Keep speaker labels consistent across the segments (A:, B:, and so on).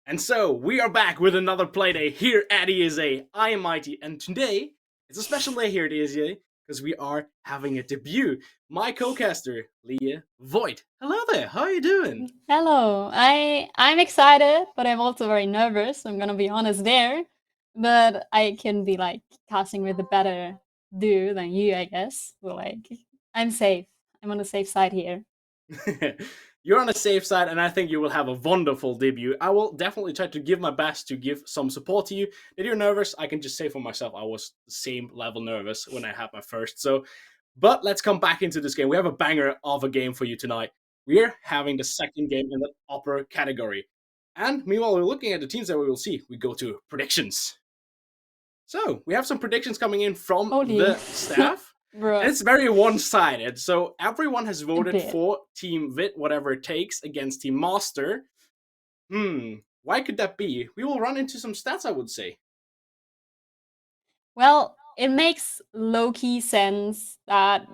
A: And so we are back with another playday here at ESA. I am Mighty, and today it's a special day here at ESA because we are having a debut. My co-caster, Leah Void. Hello there. How are you doing?
B: Hello. I'm excited, but I'm also very nervous. I'm gonna be honest there. But I can be like casting with a better do than you, I guess. But like I'm safe. I'm on the safe side here.
A: You're on a safe side, and I think you will have a wonderful debut. I will definitely try to give my best to give some support to you. If you're nervous, I can just say for myself I was the same level nervous when I had my first. But let's come back into this game. We have a banger of a game for you tonight. We're having the second game in the upper category. And meanwhile, we're looking at the teams that we will see. We go to predictions. So we have some predictions coming in from
B: Holy
A: the staff. And
B: bro.
A: it's very one-sided. So everyone has
B: A
A: voted
B: bit.
A: for Team ViT, whatever it takes, against Team Mxster. Why could that be? We will run into some stats, I would say.
B: Well, it makes low-key sense that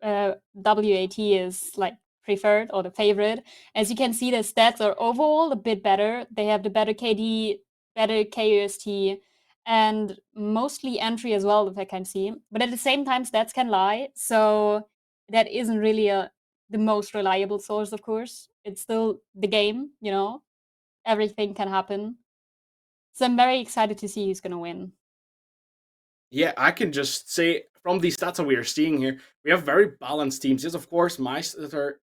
B: WAT is like preferred or the favorite. As you can see, the stats are overall a bit better. They have the better KD, better KUST, and mostly entry as well, if I can see. But at the same time, stats can lie. So that isn't really the most reliable source, of course. It's still the game, everything can happen. So I'm very excited to see who's going to win.
A: Yeah, I can just say from the stats that we are seeing here, we have very balanced teams. Yes, of course, Mxster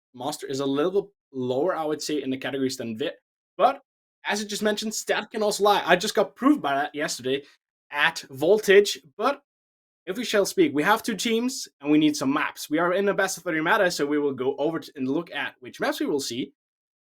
A: is a little bit lower, I would say, in the categories than ViT. But as you just mentioned, stat can also lie. I just got proved by that yesterday at Voltage. But if we shall speak, we have two teams and we need some maps. We are in the best of 30 meta, so we will go over and look at which maps we will see.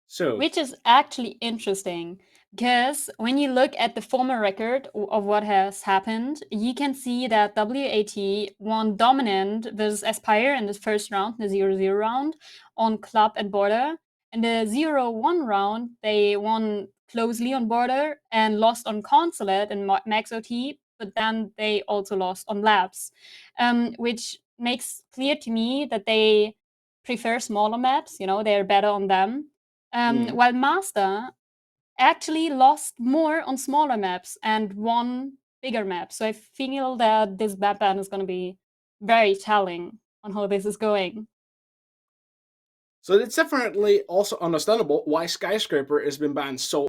A: So,
B: Which is actually interesting because when you look at the former record of what has happened, you can see that WAT won dominant versus Aspire in the first round, the 0-0 round, on Club and Border. In the 0-1 round, they won closely on Border and lost on Consulate and Max OT, but then they also lost on Labs, which makes clear to me that they prefer smaller maps, they're better on them,
A: mm,
B: while Master actually lost more on smaller maps and won bigger maps. So I feel that this map ban is going to be very telling on how this is going.
A: so it's definitely also understandable why Skyscraper has been banned so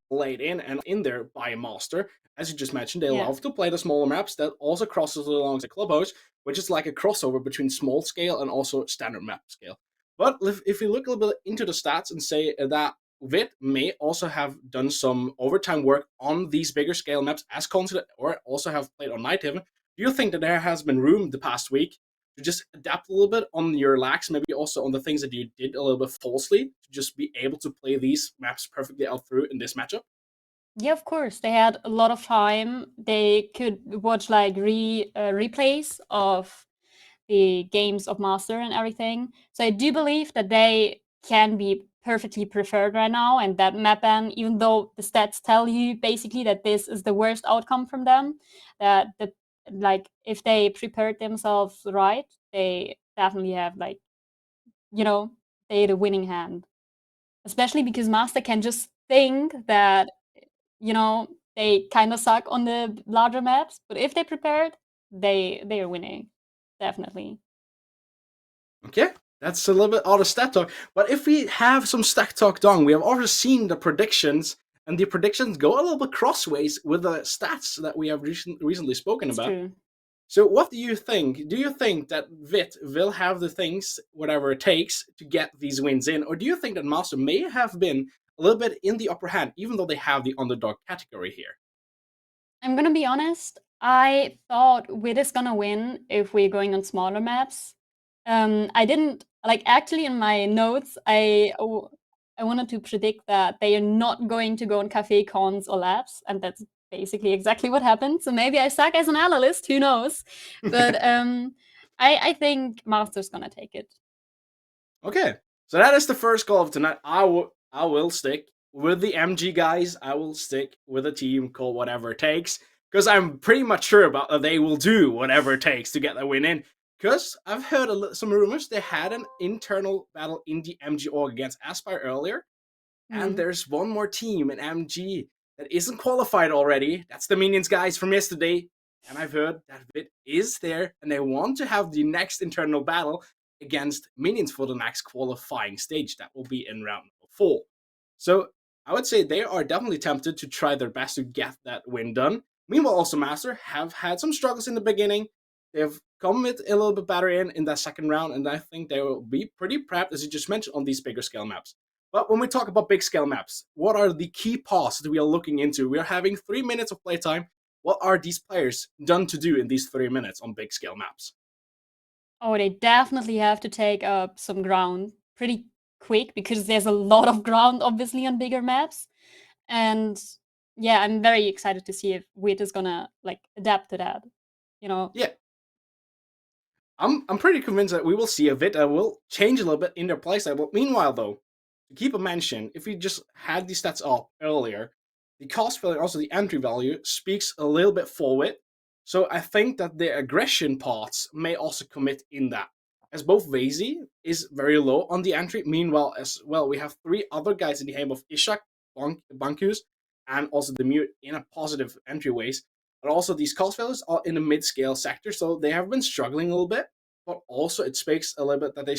A: late in and in there by a Mxster. As you just mentioned, they
B: Yeah.
A: love to play the smaller maps that also crosses along the clubhouse, which is like a crossover between small scale and also standard map scale. But if you look a little bit into the stats and say that ViT may also have done some overtime work on these bigger scale maps as considered, or also have played on Night Haven, do you think that there has been room the past week to just adapt a little bit on your lacks, maybe also on the things that you did a little bit falsely, to just be able to play these maps perfectly out through in this matchup?
B: Yeah, of course. They had a lot of time. They could watch like replays of the games of Master and everything. So I do believe that they can be perfectly preferred right now, and that map ban, even though the stats tell you basically that this is the worst outcome from them, that like if they prepared themselves right, they definitely have like you know they had a winning hand. Especially because Master can just think that you know they kind of suck on the larger maps, but if they prepared, they are winning definitely.
A: Okay, that's a little bit out of stat talk. But if we have some stat talk done, we have already seen the predictions, and the predictions go a little bit crossways with the stats that we have recently spoken
B: It's
A: about.
B: true.
A: So, what do you think? Do you think that ViT will have the things, whatever it takes, to get these wins in? Or do you think that Master may have been a little bit in the upper hand, even though they have the underdog category here?
B: I'm gonna be honest. I thought WiT is gonna win if we're going on smaller maps. I didn't like actually in my notes. I wanted to predict that they are not going to go on cafe cons or labs, and that's basically exactly what happened. So maybe I suck as an analyst. Who knows? But I think Master's gonna take it.
A: Okay, so that is the first call of tonight. I will stick with the MG guys. I will stick with a team called whatever it takes because I'm pretty much sure about that they will do whatever it takes to get the win in. Because I've heard some rumors they had an internal battle in the MG org against Aspire earlier, And
B: Mm.
A: there's one more team in MG that isn't qualified already. That's the Minions guys from yesterday. And I've heard that ViT is there, and they want to have the next internal battle against Minions for the next qualifying stage. That will be in round 4. So I would say they are definitely tempted to try their best to get that win done. Meanwhile, also Mxster have had some struggles in the beginning. They've come with a little bit better in that second round, and I think they will be pretty prepped, as you just mentioned, on these bigger scale maps. But when we talk about big scale maps, what are the key paths that we are looking into? We are having 3 minutes of playtime. What are these players done to do in these 3 minutes on big scale maps?
B: Oh, they definitely have to take up some ground pretty quick because there's a lot of ground, obviously, on bigger maps. And yeah, I'm very excited to see if WiT is gonna like adapt to that. You know?
A: Yeah, I'm pretty convinced that we will see a ViT that will change a little bit in their playstyle. But meanwhile, though, to keep a mention, if we just had these stats up earlier, the cost value, also the entry value, speaks a little bit forward. So I think that the aggression parts may also commit in that. As both Vazy is very low on the entry, meanwhile, as well, we have 3 other guys in the name of Ishak, Bankus, and also the Mute in a positive entryways. But also these cost values are in the mid-scale sector, so they have been struggling a little bit. But also it speaks a little bit that they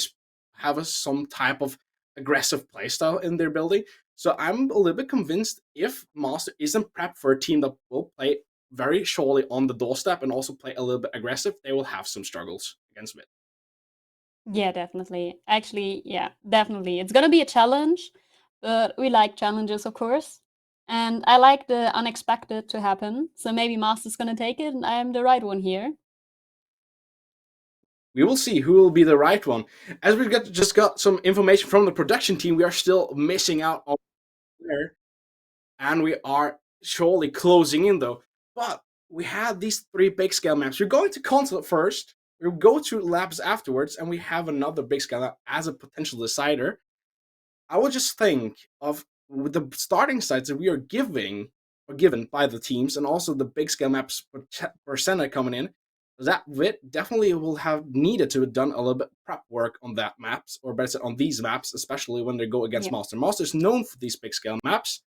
A: have some type of aggressive playstyle in their building. So I'm a little bit convinced if Mxster isn't prepped for a team that will play very surely on the doorstep and also play a little bit aggressive, they will have some struggles against it.
B: Yeah, definitely. Actually, yeah, definitely. It's gonna be a challenge, but we like challenges, of course. And I like the unexpected to happen. So maybe Master's gonna take it and I am the right one here.
A: We will see who will be the right one. As we just got some information from the production team, we are still missing out on there, and we are surely closing in though. But we had these 3 big scale maps. We're going to console first, we'll go to labs afterwards, and we have another big scale map as a potential decider. I would just think of the starting sites that we are given by the teams, and also the big scale maps percentage coming in. That ViT definitely will have needed to have done a little bit prep work on that maps, or better said, on these maps, especially when they go against
B: Yeah.
A: Mxster. Mxster is known for these big scale maps.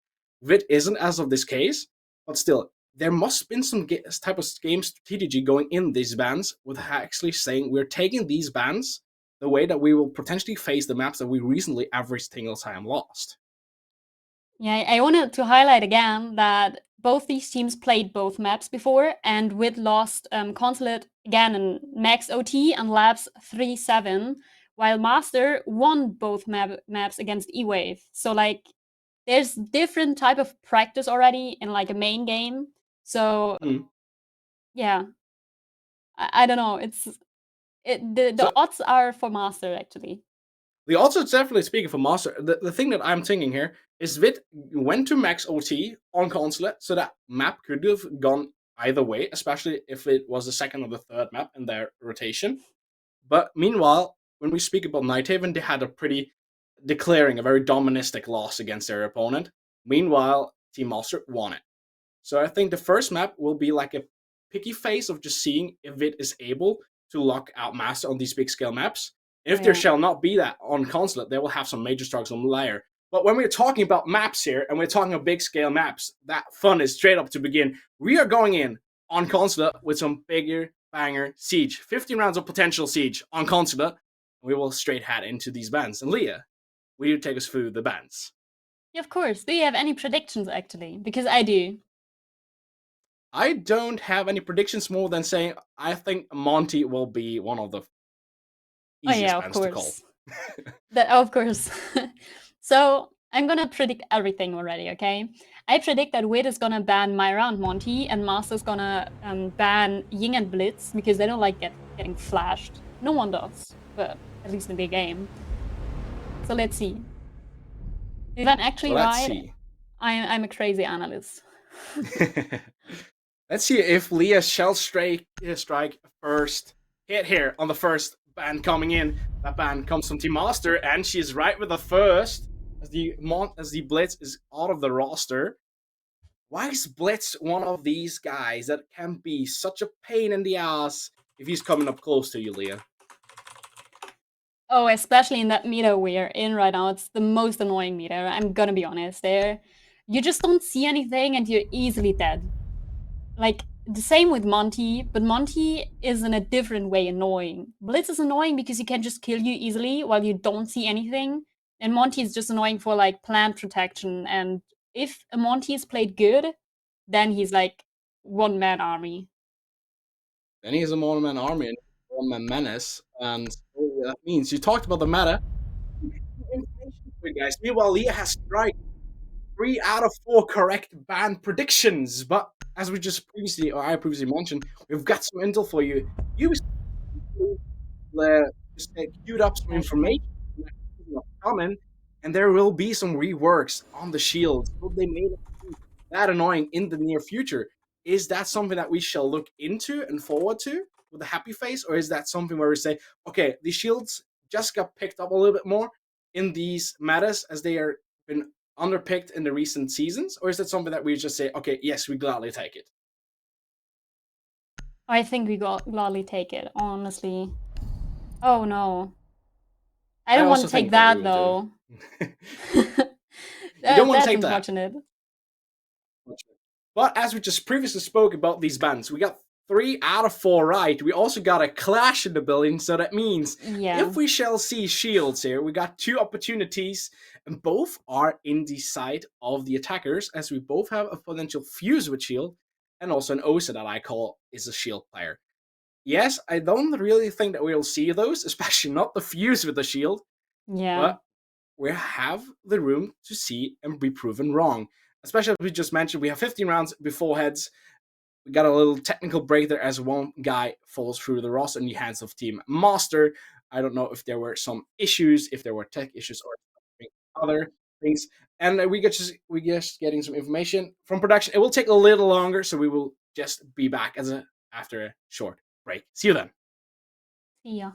A: ViT isn't as of this case, but still, there must have been some type of game strategy going in these bans with actually saying we're taking these bans the way that we will potentially face the maps that we recently every single time lost.
B: Yeah, I wanted to highlight again that both these teams played both maps before, and WiT lost Consulate again in Max OT and Labs 3-7, while Master won both maps against E-Wave. So like, there's different type of practice already in like a main game. So yeah, I don't know. The
A: So
B: odds are for Master actually.
A: the also definitely speaking for Mxster, the thing that I'm thinking here is ViT went to max OT on Consulate, so that map could have gone either way, especially if it was the second or the third map in their rotation. But meanwhile, when we speak about Nighthaven, they had a pretty declaring a very doministic loss against their opponent. Meanwhile, Team Mxster won it. So I think the first map will be like a picky phase of just seeing if it is able to lock out Mxster on these big scale maps.
B: Oh,
A: If there
B: yeah.
A: shall not be that on Consulate, they will have some major struggles on layer. But when we're talking about maps here and we're talking about big scale maps, that fun is straight up to begin. We are going in on Consulate with some bigger banger siege. 15 rounds of potential siege on Consulate. We will straight head into these bands. And Leah, will you take us through the bands?
B: Yeah, of course. Do you have any predictions actually? Because I do.
A: I don't have any predictions more than saying I think Monty will be one of the
B: Oh
A: easiest
B: yeah, of
A: bands to call.
B: course. That of course. So I'm gonna predict everything already, okay? I predict that WiT is gonna ban Myra and Monty, and Master's gonna ban Ying and Blitz because they don't like getting flashed. No one does, but at least in the game. So let's see. If I'm
A: So
B: actually
A: let's
B: right,
A: see.
B: I'm a crazy analyst.
A: Let's see if Leah shall strike first hit here on the first band coming in. That band comes from Team Master, and she's right with the first as the Blitz is out of the roster. Why is Blitz one of these guys that can be such a pain in the ass if he's coming up close to you, Leah?
B: Oh, especially in that meta we're in right now, it's the most annoying meta. I'm gonna be honest. There, you just don't see anything, and you're easily dead. Like the same with Monty, but Monty is in a different way annoying. Blitz is annoying because he can just kill you easily while you don't see anything, and Monty is just annoying for like plant protection. And if a Monty is played good, then he's like one man army.
A: Then he has a one-man army and one-man menace, and so that means you talked about the meta. Information for you guys. Meanwhile, Leah has strike 3 out of 4 correct ban predictions, but as we just previously, or I previously mentioned, we've got some intel for you. You just queued up some information
B: Okay.
A: coming, and there will be some reworks on the shields. Will they make it that annoying in the near future? Is that something that we shall look into and forward to with a happy face, or is that something where we say, okay, the shields just got picked up a little bit more in these metas as they are been underpicked in the recent seasons, or is that something that we just say, okay, yes, we gladly take it?
B: I think we gladly take it, honestly. Oh no. I
A: I
B: don't want
A: also
B: to take
A: think that we
B: that
A: will do.
B: though.
A: You don't want to
B: That's
A: take that.
B: unfortunate.
A: But as we just previously spoke about these bans, we got 3 out of 4 right. We also got a clash in the building, so that means
B: Yeah.
A: if we shall see shields here, we got 2 opportunities, and both are in the side of the attackers, as we both have a potential fuse with shield, and also an OSA that I call is a shield player. Yes, I don't really think that we'll see those, especially not the fuse with the shield,
B: Yeah.
A: but we have the room to see and be proven wrong. Especially as we just mentioned, we have 15 rounds before heads. We got a little technical break there as one guy falls through the roster in the hands of Team Mxster. I don't know if there were some issues, if there were tech issues or other things. And we just getting some information from production. It will take a little longer, so we will just be back after a short break. See you then.
B: Yeah.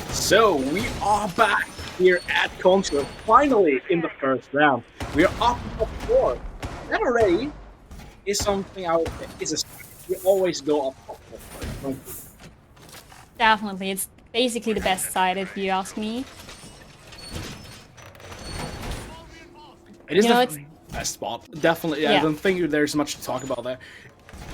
A: So we are back here at Console, finally in the first round. We are up top 4. That already is something I would say is a start. We always go up top 4 first, don't we?
B: Definitely, it's basically the best side if you ask me.
A: It is
B: You know,
A: the best spot. Definitely, I
B: Yeah.
A: don't think there's much to talk about there.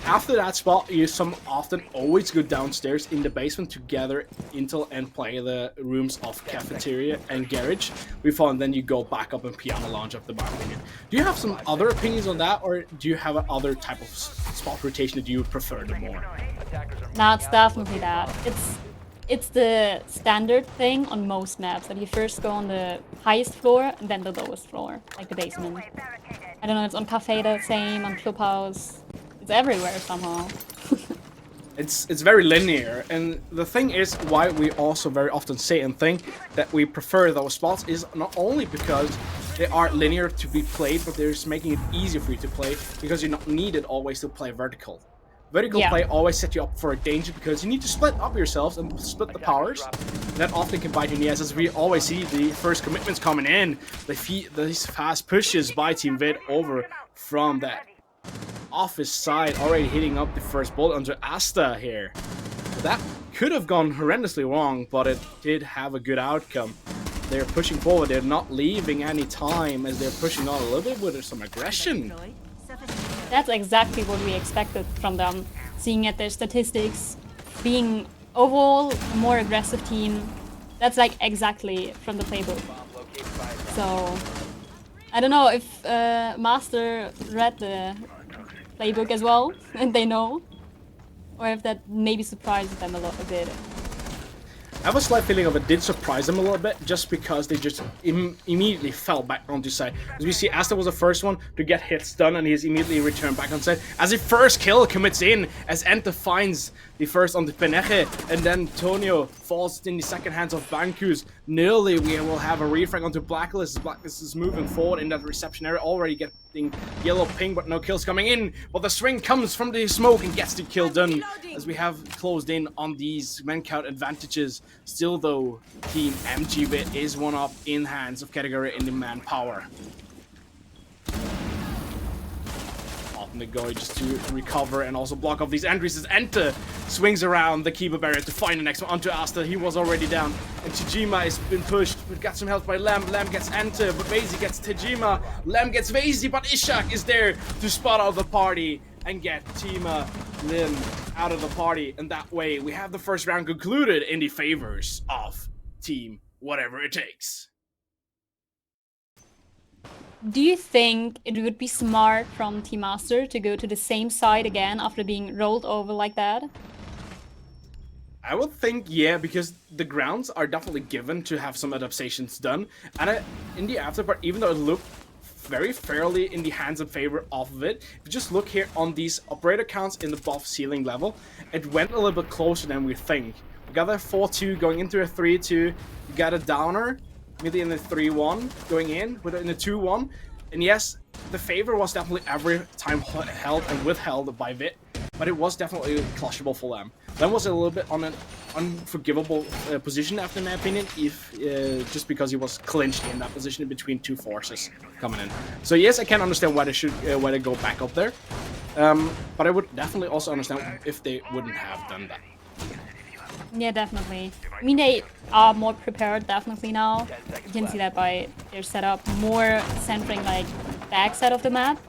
A: After that spot, you often always go downstairs in the basement to gather intel and play the rooms of cafeteria and garage. We found then you go back up and piano lounge up the bar opinion. Do you have some other opinions on that, or do you have another type of spot rotation that you would prefer the more?
B: No, it's definitely that. It's the standard thing on most maps that you first go on the highest floor and then the lowest floor, like the basement. I don't know, it's on Cafe the same, on Clubhouse. It's everywhere somehow.
A: It's very linear, and the thing is why we also very often say and think that we prefer those spots is not only because they are linear to be played, but they're just making it easier for you to play because you're not needed always to play vertical. Vertical play always set you up for a danger because you need to split up yourselves and split the powers. That often can bite you in the ass, as we always see the first commitments coming in. These fast pushes by Team Vid over from that office side, already hitting up the first bullet onto Asta here. That could have gone horrendously wrong, but it did have a good outcome. They're pushing forward, they're not leaving any time as they're pushing on a little bit with some aggression.
B: That's exactly what we expected from them, seeing at their statistics, being overall a more aggressive team. That's like exactly from the playbook. So, I don't know if Mxster read the playbook as well, and they know, or if that maybe surprised them a bit.
A: I have a slight feeling of it did surprise them a little bit, just because they just immediately fell back onto side. As we see, Asta was the first one to get hits done, and he's immediately returned back on side. As the first kill commits in, as Ente finds the first on the Peneche, and then Tonio falls in the second hands of Bankus. Nearly we will have a refrag onto Blacklist. Blacklist is moving forward in that reception area, already getting yellow ping, but no kills coming in. But the swing comes from the smoke and gets the kill done, as we have closed in on these man count advantages. Still though, Team MGBit is one up in hands of category in the manpower. Often they go just to recover and also block off these entries as Ente swings around the Kiba barrier to find the next one onto Asta. He was already down, and Tajima has been pushed, but got some help by Lamb. Lamb gets Ente, but Vazy gets Tajima. Lamb gets Vazy, but Ishak is there to spot out the party and get Tima Lim out of the party, and that way we have the first round concluded in the favors of Team Whatever It Takes.
B: Do you think it would be smart from Team Mxster to go to the same side again after being rolled over like that?
A: I would think, yeah, because the grounds are definitely given to have some adaptations done, and in the afterpart, even though it looked very fairly in the hands and favor of it, if you just look here on these operator counts in the buff ceiling level, it went a little bit closer than we think. We got a 4-2 going into a 3-2, you got a downer, maybe in the 3-1 going in the 2-1, and yes, the favor was definitely every time held and withheld by Vit, but it was definitely clutchable for them. That was a little bit on an unforgivable position, after my opinion, if just because he was clinched in that position between two forces coming in. So yes, I can understand why they go back up there, but I would definitely also understand if they wouldn't have done that.
B: Yeah, definitely. I mean, they are more prepared definitely now. You can see that by their setup, more centering like back side of the map.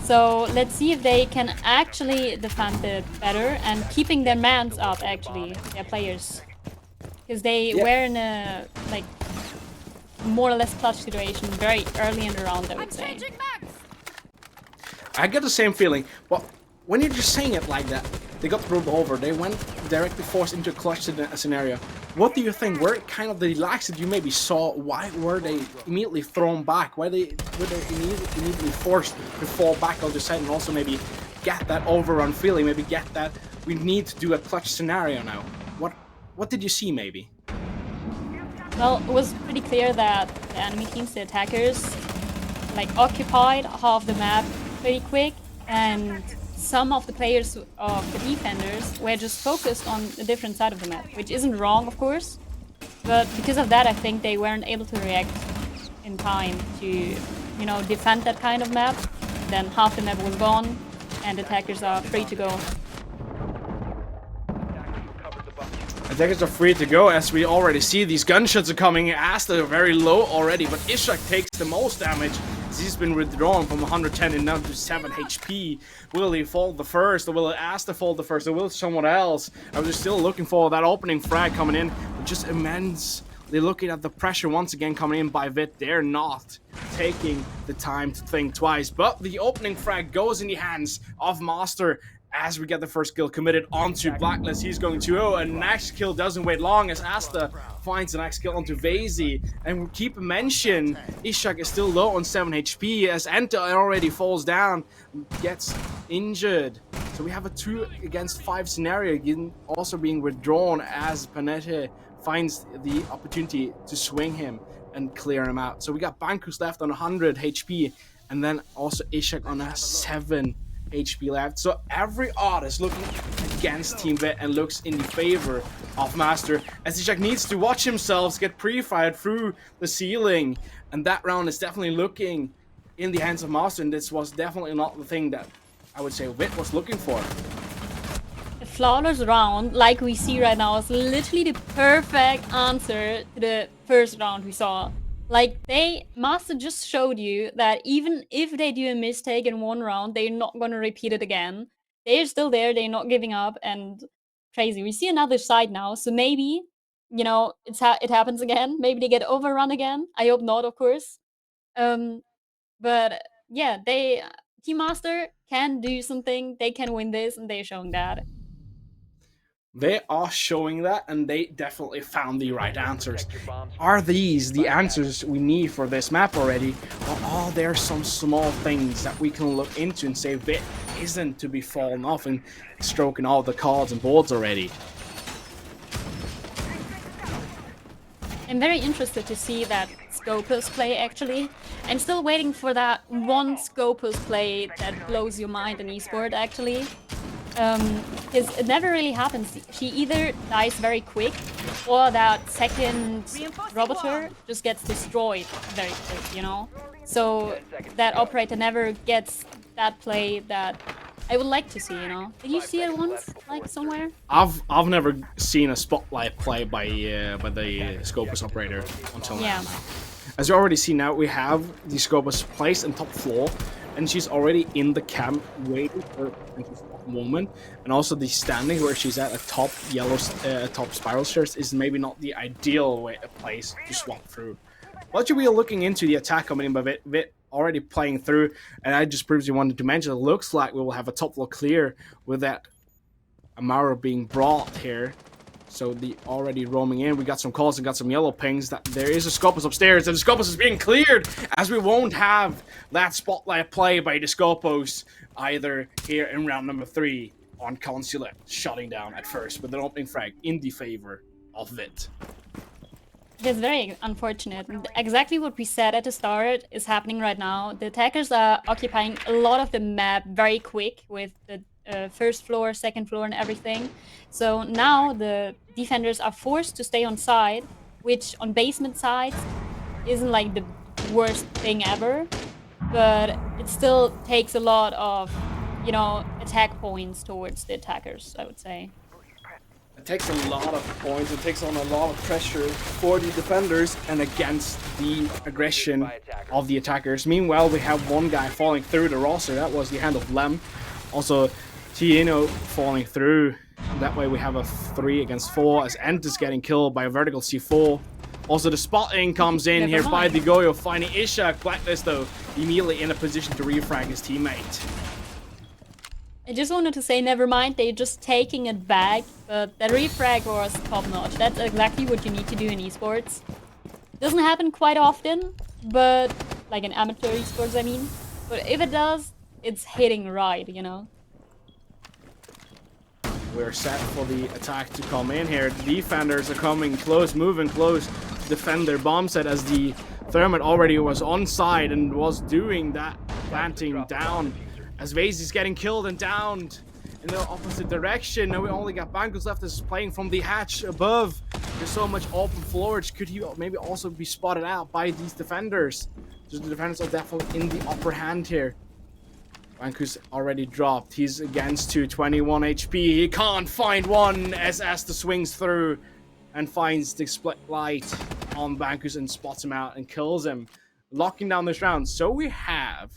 B: So let's see if they can actually defend it better and keeping their mans up, actually, their players. Because they were in a like more or less clutch situation very early in the round, I would say.
A: I get the same feeling, but when you're just saying it like that, they got rolled over, they went directly forced into a clutch scenario. What do you think were kind of the lacks that you maybe saw? Why were they immediately thrown back? Why were they immediately forced to fall back on the side and also maybe get that overrun feeling, maybe get that we need to do a clutch scenario now? What did you see maybe?
B: Well, it was pretty clear that the enemy teams, the attackers, like occupied half the map pretty quick and some of the players of the defenders were just focused on a different side of the map, which isn't wrong, of course. But because of that, I think they weren't able to react in time to, you know, defend that kind of map. Then half the map was gone, and attackers are free to go.
A: Attackers are free to go, as we already see these gunshots are coming. Asta are very low already, but Ishak takes the most damage. He's been withdrawn from 110 and down to 7 HP. Will he fall the first, or will Asta fall the first, or will someone else? I was still looking for that opening frag coming in, but just immense. They're looking at the pressure once again coming in by WiT. They're not taking the time to think twice, but the opening frag goes in the hands of Mxster. As we get the first kill committed onto Blacklist, he's going 2-0, and next kill doesn't wait long as Asta finds the next kill onto Vazy. And keep mention, Ishak is still low on 7 HP as Enta already falls down, gets injured. So we have a 2 against 5 scenario, also being withdrawn as Panete finds the opportunity to swing him and clear him out. So we got Bankus left on 100 HP, and then also Ishak on a 7 HP left. So every odd is looking against Team WiT and looks in the favor of Mxster, as Ishak needs to watch himself get pre-fired through the ceiling, and that round is definitely looking in the hands of Mxster, and this was definitely not the thing that I would say WiT was looking for.
B: A flawless round, like we see right now, is literally the perfect answer to the first round we saw. Like, Mxster just showed you that even if they do a mistake in one round, they're not going to repeat it again. They're still there, they're not giving up, and crazy. We see another side now, so maybe, you know, it happens again. Maybe they get overrun again. I hope not, of course. But yeah, Team Mxster can do something. They can win this, and they're showing that.
A: They are showing that, and they definitely found the right answers. Are these the answers we need for this map already? Or are there some small things that we can look into and say WiT isn't to be fallen off and stroking all the cards and boards already?
B: I'm very interested to see that Scopus play, actually. I'm still waiting for that one Scopus play that blows your mind in esport, actually. Because it never really happens. She either dies very quick, or that second roboter just gets destroyed very quick, you know? So that operator never gets that play that I would like to see, you know? Did you see it once, like, somewhere?
A: I've never seen a spotlight play by the Scopus operator until now. As you already see now, we have the Scopus placed in top floor, and she's already in the camp waiting for a moment. And also the standing where she's at a top yellow, top spiral stairs is maybe not the ideal place to swap through. What you be looking into the attack coming in by WiT already playing through, and I just previously wanted to mention, it looks like we will have a top floor clear with that Amaro being brought here. So the already roaming in, we got some calls and got some yellow pings that there is a Scopus upstairs, and the Scopus is being cleared, as we won't have that spotlight play by the Scopus either here in round number 3 on Consulate, shutting down at first with an opening frag in the favor of WiT.
B: It's very unfortunate. Exactly what we said at the start is happening right now. The attackers are occupying a lot of the map very quick with the first floor, second floor, and everything. So now the defenders are forced to stay on side, which on basement sides isn't like the worst thing ever, but it still takes a lot of, you know, attack points towards the attackers, I would say.
A: It takes a lot of points, it takes on a lot of pressure for the defenders and against the aggression of the attackers. Meanwhile, we have one guy falling through the roster. That was the hand of Lem. Also, Tino falling through. That way we have a 3 against 4 as Ent is getting killed by a vertical C4. Also, the spotting comes in here by the Goyo, finding Ishak. Blacklist, though, immediately in a position to refrag his teammate.
B: I just wanted to say, never mind, they're just taking it back, but the refrag was top-notch. That's exactly what you need to do in esports. Doesn't happen quite often, but like in amateur esports, I mean. But if it does, it's hitting right, you know?
A: We're set for the attack to come in here. The defenders are coming close, moving close to defend their bomb set, as the Thermite already was on side and was doing that, planting down as Vase is getting killed and downed in the opposite direction. Now we only got Bankus left is playing from the hatch above. There's so much open floors. Could he maybe also be spotted out by these defenders? So the defenders are definitely in the upper hand here. Bankus already dropped. He's against 221 HP. He can't find one as Asta swings through and finds the split light on Bankus and spots him out and kills him, locking down this round. So we have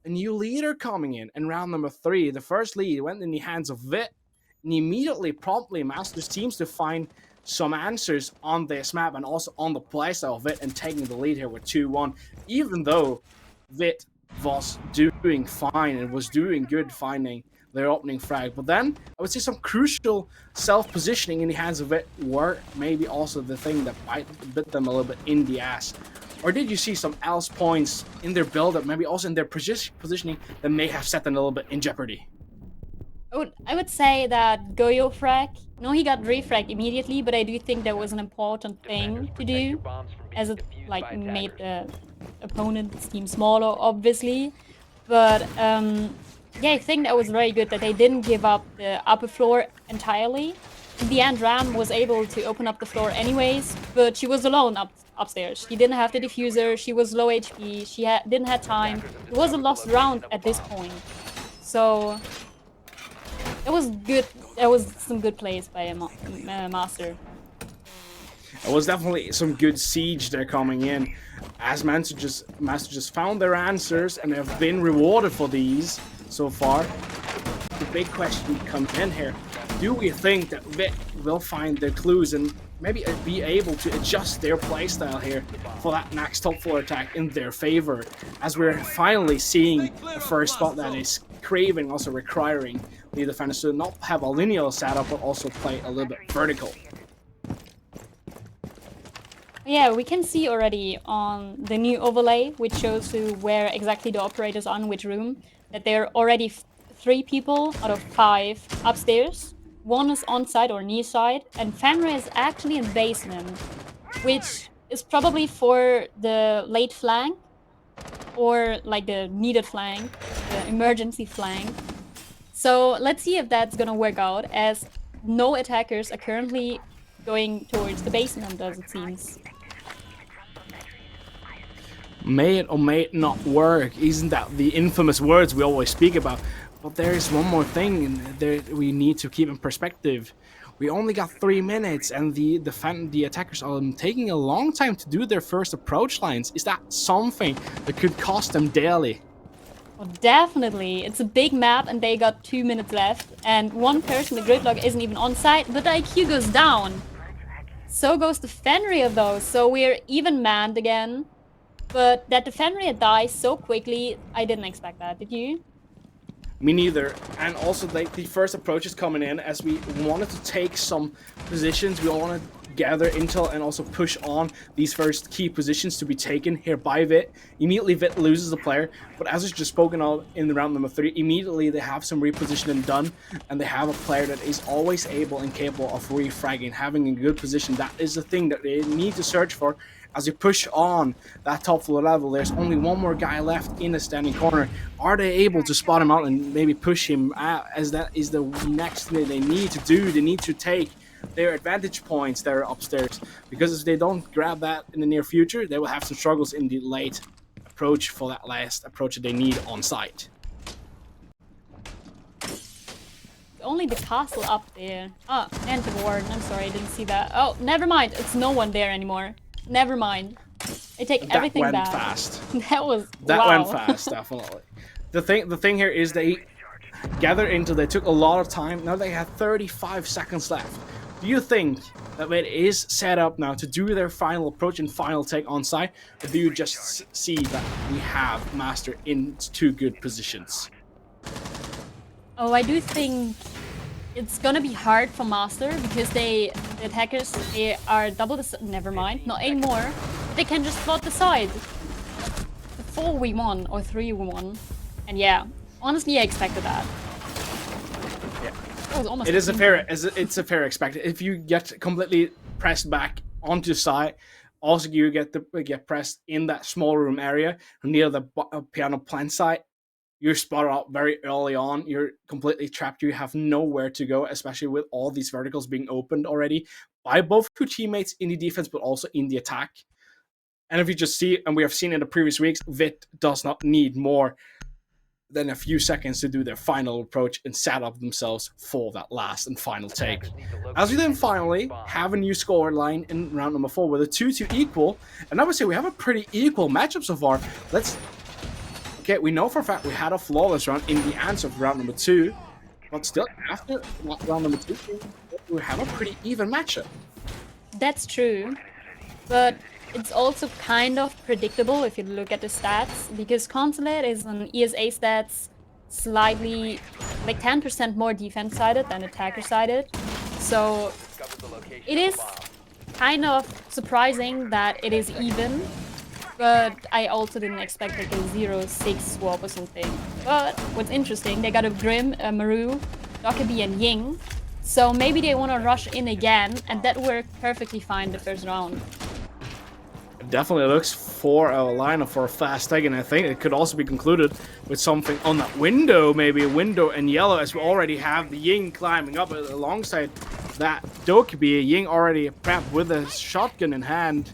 A: a new leader coming in round number 3. The first lead went in the hands of ViT, and immediately, promptly, Mxster seems to find some answers on this map and also on the playstyle of ViT and taking the lead here with 2-1, even though ViT was doing fine and was doing good finding their opening frag. But then I would say some crucial self-positioning in the hands of ViT were maybe also the thing that bit them a little bit in the ass. Or did you see some else points in their build-up, maybe also in their positioning, that may have set them a little bit in jeopardy?
B: I would say that Goyo frag, no, he got refragged immediately, but I do think that was an important thing to do, as it like made the opponent's team smaller, obviously. But yeah, I think that was very good that they didn't give up the upper floor entirely. In the end, Ram was able to open up the floor anyways, but she was alone upstairs. She didn't have the diffuser, she was low HP, she didn't have time. It was a lost round at this point. So it was good. There was some good plays by Mxster.
A: It was definitely some good siege there coming in, as Mxster just found their answers and have been rewarded for these so far. The big question comes in here: do we think that ViT will find their clues and maybe be able to adjust their playstyle here for that next top 4 attack in their favor, as we're finally seeing the first spot that is craving, also requiring the defenders to not have a linear setup but also play a little bit vertical?
B: Yeah, we can see already on the new overlay, which shows you where exactly the operators are in which room, that there are already 3 people out of 5 upstairs. 1 is on side or near side, and Fenrir is actually in basement, which is probably for the late flank, or like the needed flank, the emergency flank. So let's see if that's gonna work out, as no attackers are currently going towards the basement, as it seems.
A: May it or may it not work? Isn't that the infamous words we always speak about? But there is one more thing that we need to keep in perspective. We only got 3 minutes, and the attackers are taking a long time to do their first approach lines. Is that something that could cost them daily?
B: Well, definitely. It's a big map, and they got 2 minutes left. And one person, the gridlock, isn't even on site, but the IQ goes down. So goes the Fenrir, though. So we're even manned again. But that the Fenrir dies so quickly, I didn't expect that. Did you?
A: Me neither. And also the first approach is coming in, as we wanted to take some positions. We want to gather intel and also push on these first key positions to be taken here by ViT. Immediately ViT loses the player, but as it's just spoken of in the round number 3, immediately they have some repositioning done, and they have a player that is always able and capable of refragging, having a good position. That is the thing that they need to search for. As you push on that top floor level, there's only one more guy left in the standing corner. Are they able to spot him out and maybe push him out, as that is the next thing they need to do? They need to take their advantage points that are upstairs, because if they don't grab that in the near future, they will have some struggles in the late approach for that last approach that they need on site.
B: Only the castle up there. Oh, and the warden. I'm sorry, I didn't see that. Oh, never mind. It's no one there anymore. Never mind. I take everything back.
A: That went fast.
B: That
A: went fast, definitely. The thing here is they gathered into. They took a lot of time. Now they have 35 seconds left. Do you think that it is set up now to do their final approach and final take on site, or do you just see that we have Mxster in 2 good positions?
B: Oh, I do think it's gonna be hard for Mxster, because the attackers, they are double the... Never mind, not anymore. They can just flood the side. 4v1 or 3v1. And yeah, honestly, I expected that.
A: Yeah.
B: That was almost
A: it's a fair expected. If you get completely pressed back onto the side, also you get pressed in that small room area near the piano plant site, you're spotted out very early on. You're completely trapped. You have nowhere to go, especially with all these verticals being opened already by both two teammates in the defense, but also in the attack. And if you just see, and we have seen in the previous weeks, WiT does not need more than a few seconds to do their final approach and set up themselves for that last and final take. As we then finally have a new score line in round number 4 with a 2-2 equal, and I would say we have a pretty equal matchup so far. Okay, we know for a fact we had a flawless round in the answer of round number 2, but still after round number 2, we have a pretty even matchup.
B: That's true, but it's also kind of predictable if you look at the stats, because Consulate is on ESA stats slightly, like 10% more defense-sided than attacker-sided. So it is kind of surprising that it is even, but I also didn't expect like a 0-6 swap or something. But what's interesting, they got a Grim, a Maru, Dokkaebi, and Ying. So maybe they want to rush in again, and that worked perfectly fine the first round.
A: It definitely looks for a lineup for a fast take, and I think it could also be concluded with something on that window, maybe a window in yellow, as we already have the Ying climbing up alongside that Dokkaebi. Ying already prepped with a shotgun in hand.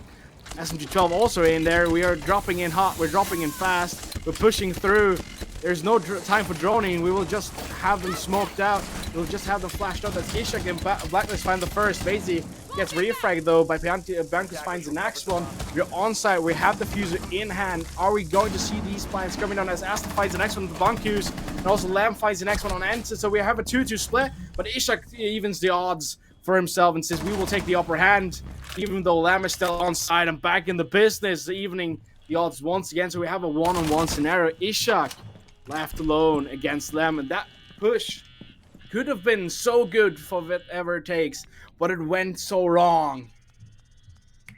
A: SMG-12 also in there. We are dropping in hot, we're dropping in fast, we're pushing through. There's no time for droning. We will just have them smoked out. We'll just have them flashed out. That's Ishak and Blacklist find the first. Basie gets refragged though by Biancus finds the next one. We're on site. We have the fuser in hand. Are we going to see these plans coming down as Aston finds the next one with the Bankus, and also Lamb finds the next one on Ensign. So we have a 2-2 split, but Ishak evens the odds for himself and says we will take the upper hand, even though Lamb is still on side and back in the business, evening the odds once again. So we have a one-on-one scenario. Ishak left alone against Lem, and that push could have been so good for whatever it takes, but it went so wrong.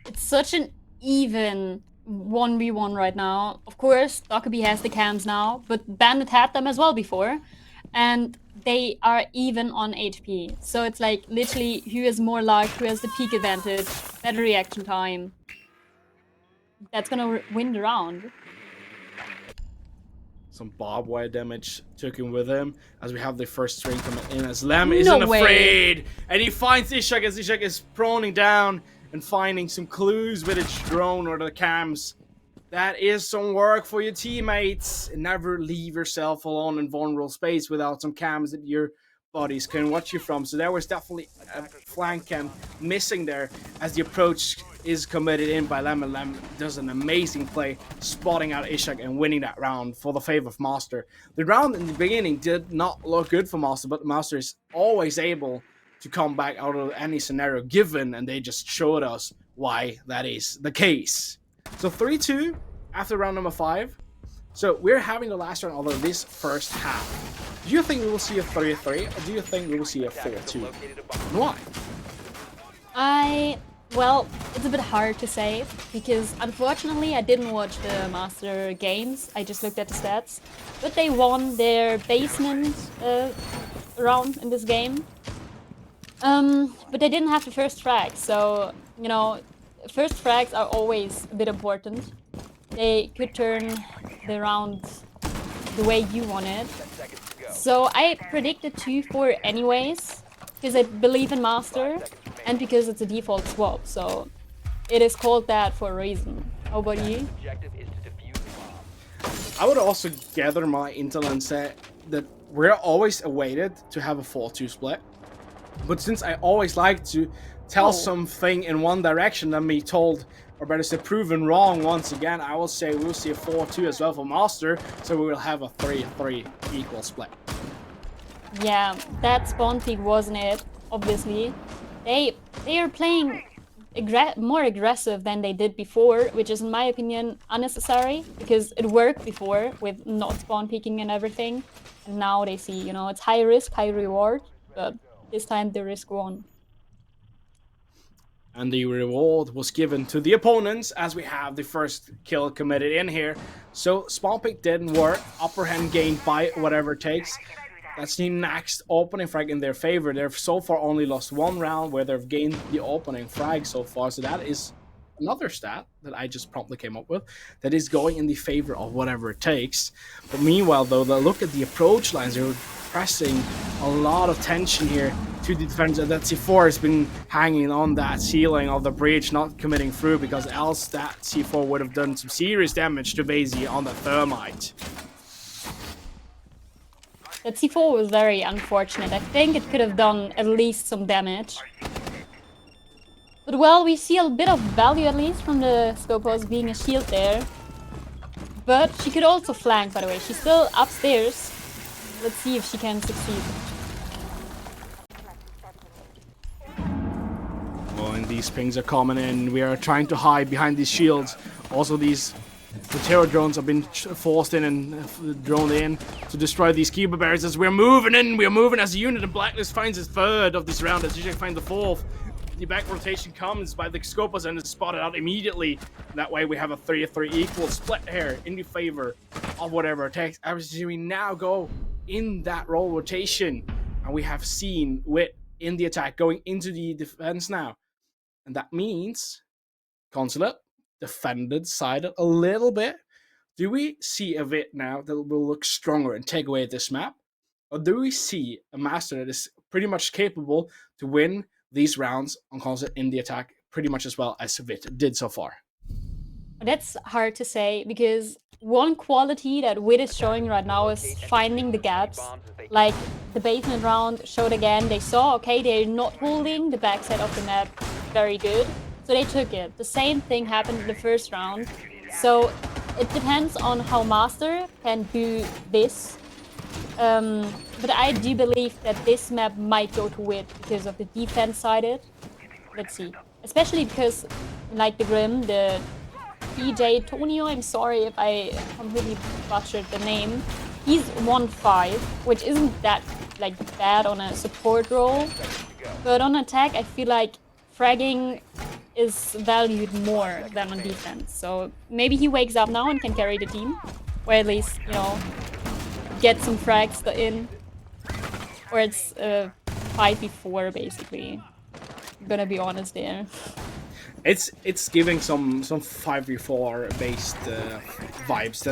B: It's such an even 1v1 right now. Of course, Dokkaebi has the cams now, but Bandit had them as well before, and they are even on HP. So it's like literally who has more life, who has the peak advantage, better reaction time. That's gonna win the round.
A: Some barbed wire damage took him with him as we have the first string coming in as Lem isn't afraid, and he finds Ishak as Ishak is proning down and finding some clues with its drone or the cams. That is some work for your teammates. And never leave yourself alone in vulnerable space without some cams that your buddies can watch you from. So there was definitely a flank cam missing there as the approach is committed in by Lem, and Lem does an amazing play spotting out Ishak and winning that round for the favor of Mxster. The round in the beginning did not look good for Mxster, but Mxster is always able to come back out of any scenario given, and they just showed us why that is the case. So 3-2 after round number 5. So we're having the last round of this first half. Do you think we will see a 3-3, or do you think we will see a 4-2? Why?
B: Well, it's a bit hard to say, because unfortunately I didn't watch the Mxster games, I just looked at the stats. But they won their basement round in this game. But they didn't have the first frag, so, you know, first frags are always a bit important. They could turn the round the way you want it. So I predicted 2-4 anyways, because I believe in Mxster, and because it's a default swap, so it is called that for a reason. How about you?
A: I would also gather my intel and say that we're always awaited to have a 4-2 split. But since I always like to tell something in one direction and be told, or better say proven wrong once again, I will say we'll see a 4-2 as well for Mxster, so we will have a 3-3 equal split.
B: Yeah, that spawn peak wasn't it, obviously. They are playing more aggressive than they did before, which is in my opinion unnecessary, because it worked before with not spawn peeking and everything, and now they see, you know, it's high risk, high reward, but this time the risk won.
A: And the reward was given to the opponents as we have the first kill committed in here. So spawn pick didn't work, upper hand gained by whatever it takes. That's the next opening frag in their favor. They've so far only lost one round where they've gained the opening frag so far. So that is another stat that I just promptly came up with that is going in the favor of whatever it takes. But meanwhile, though, look at the approach lines. They're pressing a lot of tension here to the defense. That C4 has been hanging on that ceiling of the breach, not committing through, because else that C4 would have done some serious damage to Vazy on the thermite.
B: That C4 was very unfortunate. I think it could have done at least some damage. But well, we see a bit of value at least from the Scopos being a shield there. But she could also flank, by the way. She's still upstairs. Let's see if she can succeed.
A: Well, and these pings are coming in. We are trying to hide behind these shields. Also, these terror drones have been forced in and droned in to destroy these Keeper Bears as we're moving in. We're moving as a unit, and Blacklist finds his third of this round as DJ finds the fourth. The back rotation comes by the Scopus and is spotted out immediately. That way we have a 3-3 equal split here in the favor of whatever it takes. As we now go in that role rotation, and we have seen WiT in the attack going into the defense now. And that means Consulate defended sided a little bit. Do we see a WiT now that will look stronger and take away this map? Or do we see a Mxster that is pretty much capable to win these rounds on Consulate in the attack pretty much as well as WiT did so far?
B: That's hard to say, because one quality that WiT is showing right now is finding the gaps. Like the basement round showed again, they saw, okay, they're not holding the backside of the map very good, so they took it. The same thing happened in the first round. So it depends on how Mxster can do this. But I do believe that this map might go to WiT because of the defense sided. Let's see. Especially because, like the Grim, the PJ Tonio, I'm sorry if I completely butchered the name. He's 1-5, which isn't that like bad on a support role. But on attack, I feel like fragging is valued more than on defense. So maybe he wakes up now and can carry the team. Or at least, you know, get some frags in. Or it's 5v4 basically. I'm gonna be honest there.
A: It's giving some 5v4 based vibes.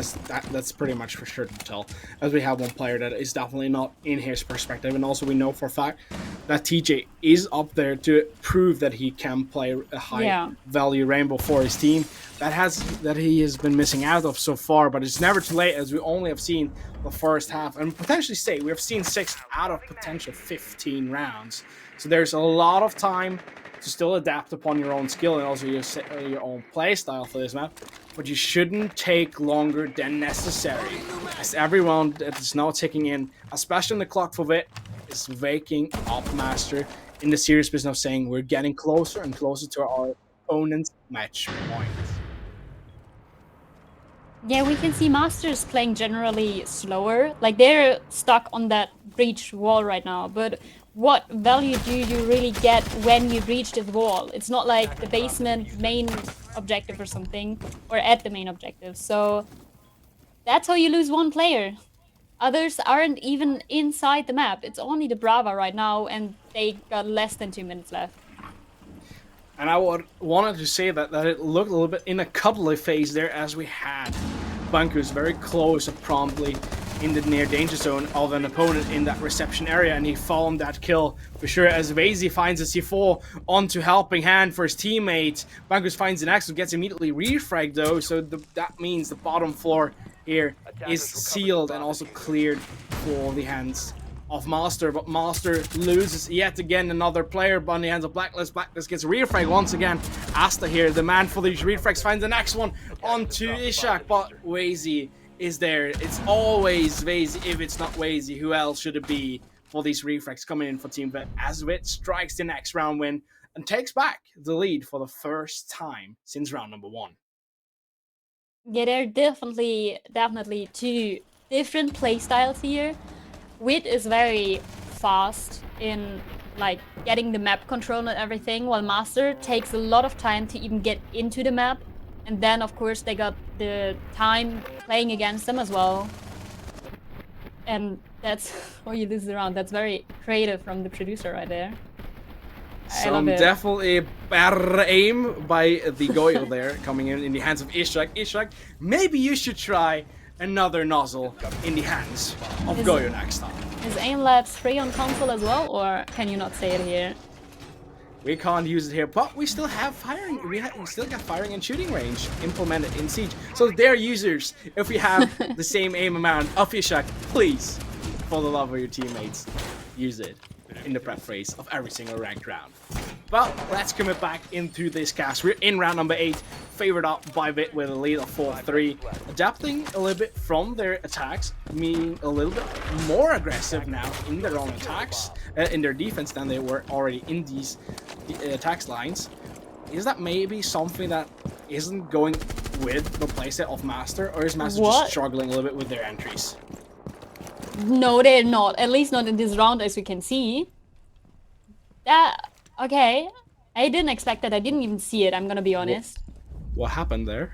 A: That's pretty much for sure to tell, as we have one player that is definitely not in his perspective, and also we know for a fact that TJ is up there to prove that he can play a high value Rainbow for his team. That he has been missing out of so far, but it's never too late, as we only have seen the first half, and potentially say we have seen 6 out of potential 15 rounds. So there's a lot of time to still adapt upon your own skill and also your own play style for this map, but you shouldn't take longer than necessary, as everyone that is now ticking in, especially in the clock for WiT, is waking up Mxster in the serious business of saying we're getting closer and closer to our opponent's match point.
B: Yeah, we can see Mxster's playing generally slower. Like, they're stuck on that breach wall right now, but what value do you really get when you breach this wall? It's not like the basement main objective or something, or at the main objective. So that's how you lose one player. Others aren't even inside the map. It's only the Brava right now, and they got less than 2 minutes left.
A: And I wanted to say that it looked a little bit in a cuddly phase there, as we had Bunkus very close and promptly in the near danger zone of an opponent in that reception area, and he found that kill for sure, as Vazy finds a C4 onto helping hand for his teammate. Bunkus finds an Axel, gets immediately refragged though, so that means the bottom floor here is sealed and also cleared for the hands of Mxster, but Mxster loses yet again another player on the hands of Blacklist. Blacklist gets refrag once again. Asta here, the man for these refrags, finds the next one onto Ishak, but Vazy is there. It's always Vazy. If it's not Vazy, who else should it be for these refrags coming in for Team WiT, as WiT strikes the next round win and takes back the lead for the first time since round number 1.
B: Yeah, there are definitely two different playstyles here. WiT is very fast in like getting the map control and everything, while Mxster takes a lot of time to even get into the map. And then, of course, they got the time playing against them as well. And that's how you lose the round. That's very creative from the producer right there. I love it.
A: Definitely better aim by the Goyle there, coming in the hands of Ishak. Ishak, maybe you should try another nozzle in the hands of Goyo next time.
B: Is aim labs free on console as well, or can you not say it here?
A: We can't use it here, but we still have firing. We still got firing and shooting range implemented in Siege. So there, users, if we have the same aim amount of Ishak, please, for the love of your teammates, use it in the prep phase of every single ranked round. But let's commit back into this cast. We're in round number 8, favored up by WiT with a lead of 4-3. Adapting a little bit from their attacks, meaning a little bit more aggressive now in their own attacks, in their defense than they were already in these attacks lines. Is that maybe something that isn't going with the playset of Mxster, or is Mxster just struggling a little bit with their entries?
B: No, they're not. At least not in this round, as we can see. Okay. I didn't expect that. I didn't even see it, I'm gonna be honest.
A: What happened there?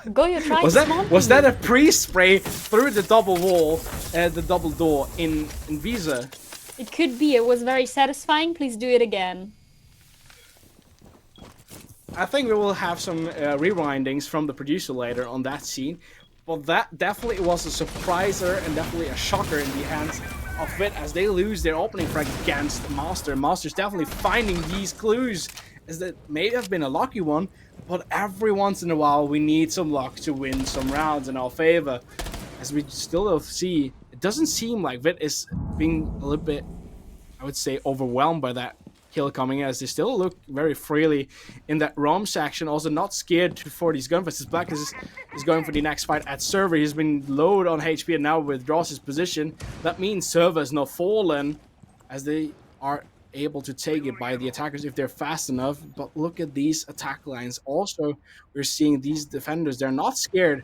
B: Goyo tried
A: was that a pre-spray through the double wall, the double door in Visa?
B: It could be. It was very satisfying. Please do it again.
A: I think we will have some rewindings from the producer later on that scene. But that definitely was a surpriser and definitely a shocker in the hands of WiT as they lose their opening frag against Mxster. Mxster's definitely finding these clues, as that may have been a lucky one, but every once in a while we need some luck to win some rounds in our favor. As we still see, it doesn't seem like WiT is being a little bit, I would say, overwhelmed by that kill coming in, as they still look very freely in that Rom section, also not scared for these gunfights. As Black is going for the next fight at server. He's been low on HP and now withdraws his position. That means server is now fallen, as they are able to take it by the attackers if they're fast enough. But look at these attack lines. Also, we're seeing these defenders, they're not scared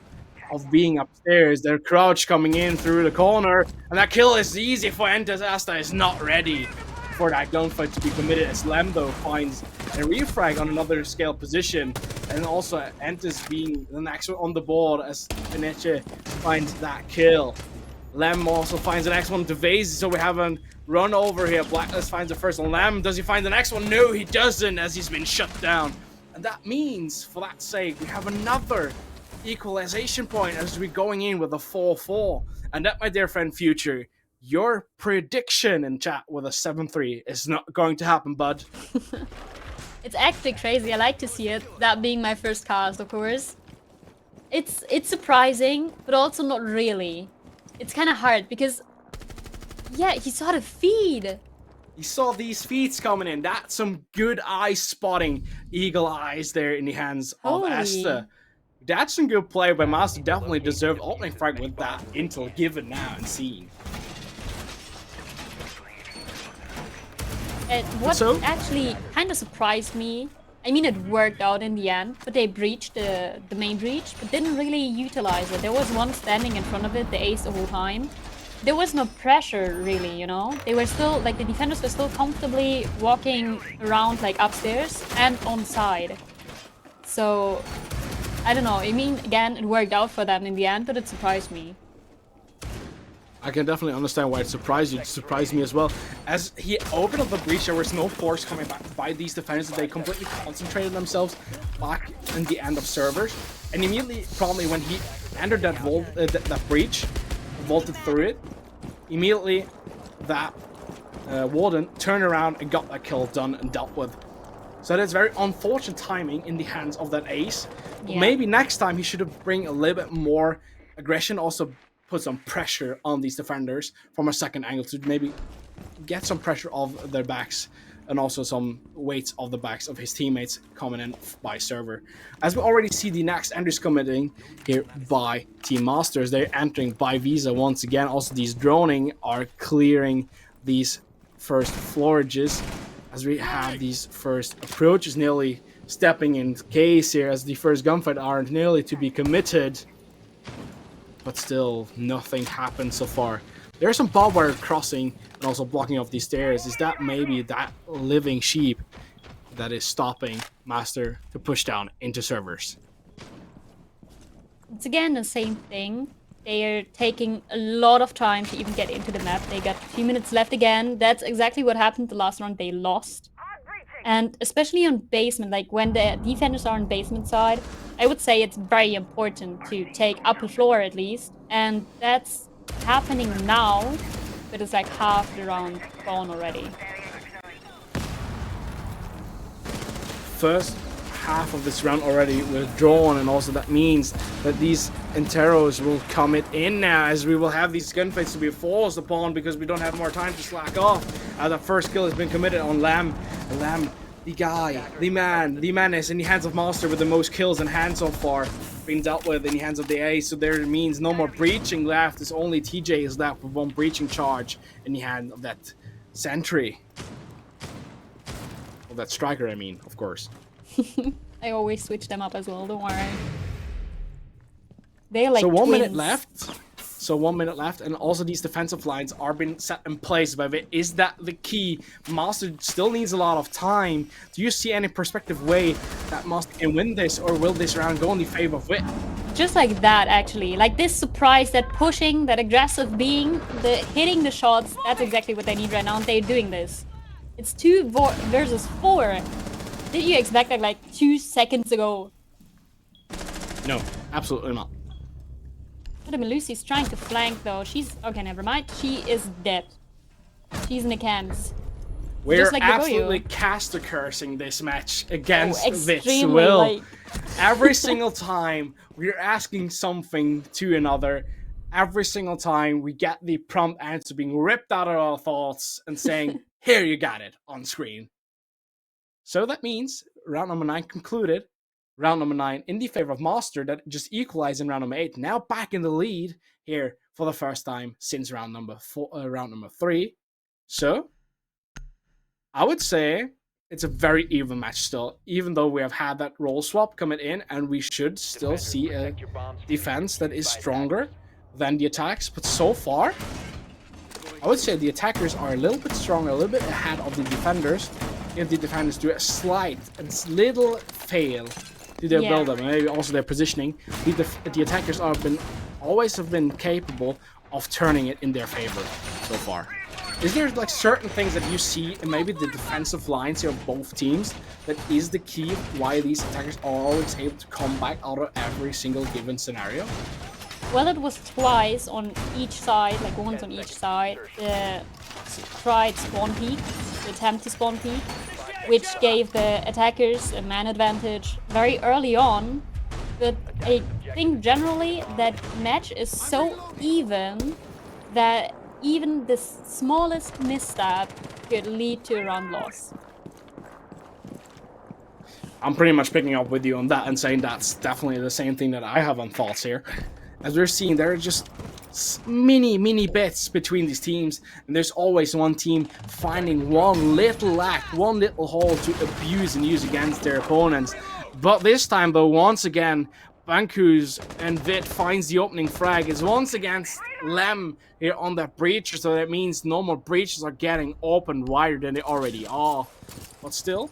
A: of being upstairs. They're crouch coming in through the corner, and that kill is easy for Entes. Asta is not ready for that gunfight to be committed, as Lambo finds a refrag on another scale position, and also Entes being the next one on the board as Veneche finds that kill. Lem also finds the next one to Vase, so we have a run over here. Blacklist finds the first one. Lem, does he find the next one? No, he doesn't, as he's been shut down. And that means, for that sake, we have another equalization point as we're going in with a 4-4. And that, my dear friend Future, your prediction in chat with a 7-3 is not going to happen, bud.
B: It's actually crazy. I like to see it. That being my first cast, of course. It's surprising, but also not really. It's kind of hard because, yeah, he saw the feed.
A: He saw these feeds coming in. That's some good eye spotting. Eagle eyes there in the hands of Asta. That's some good play by Mxster. Definitely deserved opening frag with that intel given now and seen.
B: And what actually kind of surprised me, I mean, it worked out in the end, but they breached the main breach, but didn't really utilize it. There was one standing in front of it, the ace the whole time. There was no pressure, really, you know? They were still, like, the defenders were still comfortably walking around, like, upstairs and on side. So, I don't know. I mean, again, it worked out for them in the end, but it surprised me.
A: I can definitely understand why it surprised you. It surprised me as well. As he opened up the breach, there was no force coming back by these defenders. They completely concentrated themselves back in the end of servers. And immediately, probably when he entered that vault, that breach, vaulted through it, immediately that warden turned around and got that kill done and dealt with. So that's very unfortunate timing in the hands of that ace. Yeah. Maybe next time he should have bring a little bit more aggression, also put some pressure on these defenders from a second angle to maybe get some pressure off their backs and also some weights of the backs of his teammates coming in by server. As we already see the next entries coming in here by Team Mxster, they're entering by Visa once again. Also these droning are clearing these first florages as we have these first approaches nearly stepping in case here as the first gunfight are nearly to be committed. But still, nothing happened so far. There's some barbed wire crossing and also blocking off these stairs. Is that maybe that living sheep that is stopping Mxster to push down into servers?
B: It's again the same thing. They are taking a lot of time to even get into the map. They got a few minutes left again. That's exactly what happened the last round. They lost. And especially on basement, like when the defenders are on basement side, I would say it's very important to take upper floor at least. And that's happening now, but it's like half the round gone already.
A: First half of this round already withdrawn, and also that means that these Enteros will come in now, as we will have these gunfights to be forced upon because we don't have more time to slack off. The first kill has been committed on Lamb. Lamb, the guy, the man, the menace in the hands of Mxster with the most kills in hand so far, being dealt with in the hands of the A. So there means no more breaching left. It's only TJ is left with one breaching charge in the hand of that sentry. Well, that striker, I mean, of course.
B: I always switch them up as well, don't worry. They're like
A: so 1 minute
B: twins.
A: left. So 1 minute left, and also these defensive lines are being set in place by WiT. Is that the key? Mxster still needs a lot of time. Do you see any perspective way that Mxster can win this, or will this round go in the favor of WiT?
B: Just like that, actually. Like this surprise, that pushing, that aggressive being, the hitting the shots, that's exactly what they need right now, and they're doing this. It's 2 versus 4. Did you expect that like 2 seconds ago?
A: No, absolutely not.
B: But Lucy's trying to flank though. She's okay, never mind. She is dead. She's in the cams.
A: We're
B: like
A: absolutely caster cursing this match against WiT's
B: will.
A: will.
B: Like...
A: Every single time we're asking something to another, every single time we get the prompt answer being ripped out of our thoughts and saying, here you got it on screen. So that means round number 9 concluded. Round number 9 in the favor of Mxster, that just equalized in round number 8. Now back in the lead here for the first time since round number 3. So I would say it's a very even match still, even though we have had that role swap coming in, and we should still see a defense that is stronger than the attacks. But so far, I would say the attackers are a little bit stronger, a little bit ahead of the defenders. If the defenders do a slight and little fail to their build-up, and maybe also their positioning, the attackers always have been capable of turning it in their favor so far. Is there like certain things that you see in maybe the defensive lines here of both teams that is the key why these attackers are always able to come back out of every single given scenario?
B: Well, it was twice on each side, like once on each side. The tried spawn peek, the attempt to spawn peek, which gave the attackers a man advantage very early on. But I think generally that match is so even that even the smallest misstep could lead to a round loss.
A: I'm pretty much picking up with you on that and saying that's definitely the same thing that I have on thoughts here. As we're seeing, there are just mini bits between these teams, and there's always one team finding one little lack, one little hole to abuse and use against their opponents. But this time, though, once again, Bankus and WiT finds the opening frag. It's once against Lem here on that breacher, so that means no more breaches are getting open wider than they already are. But still,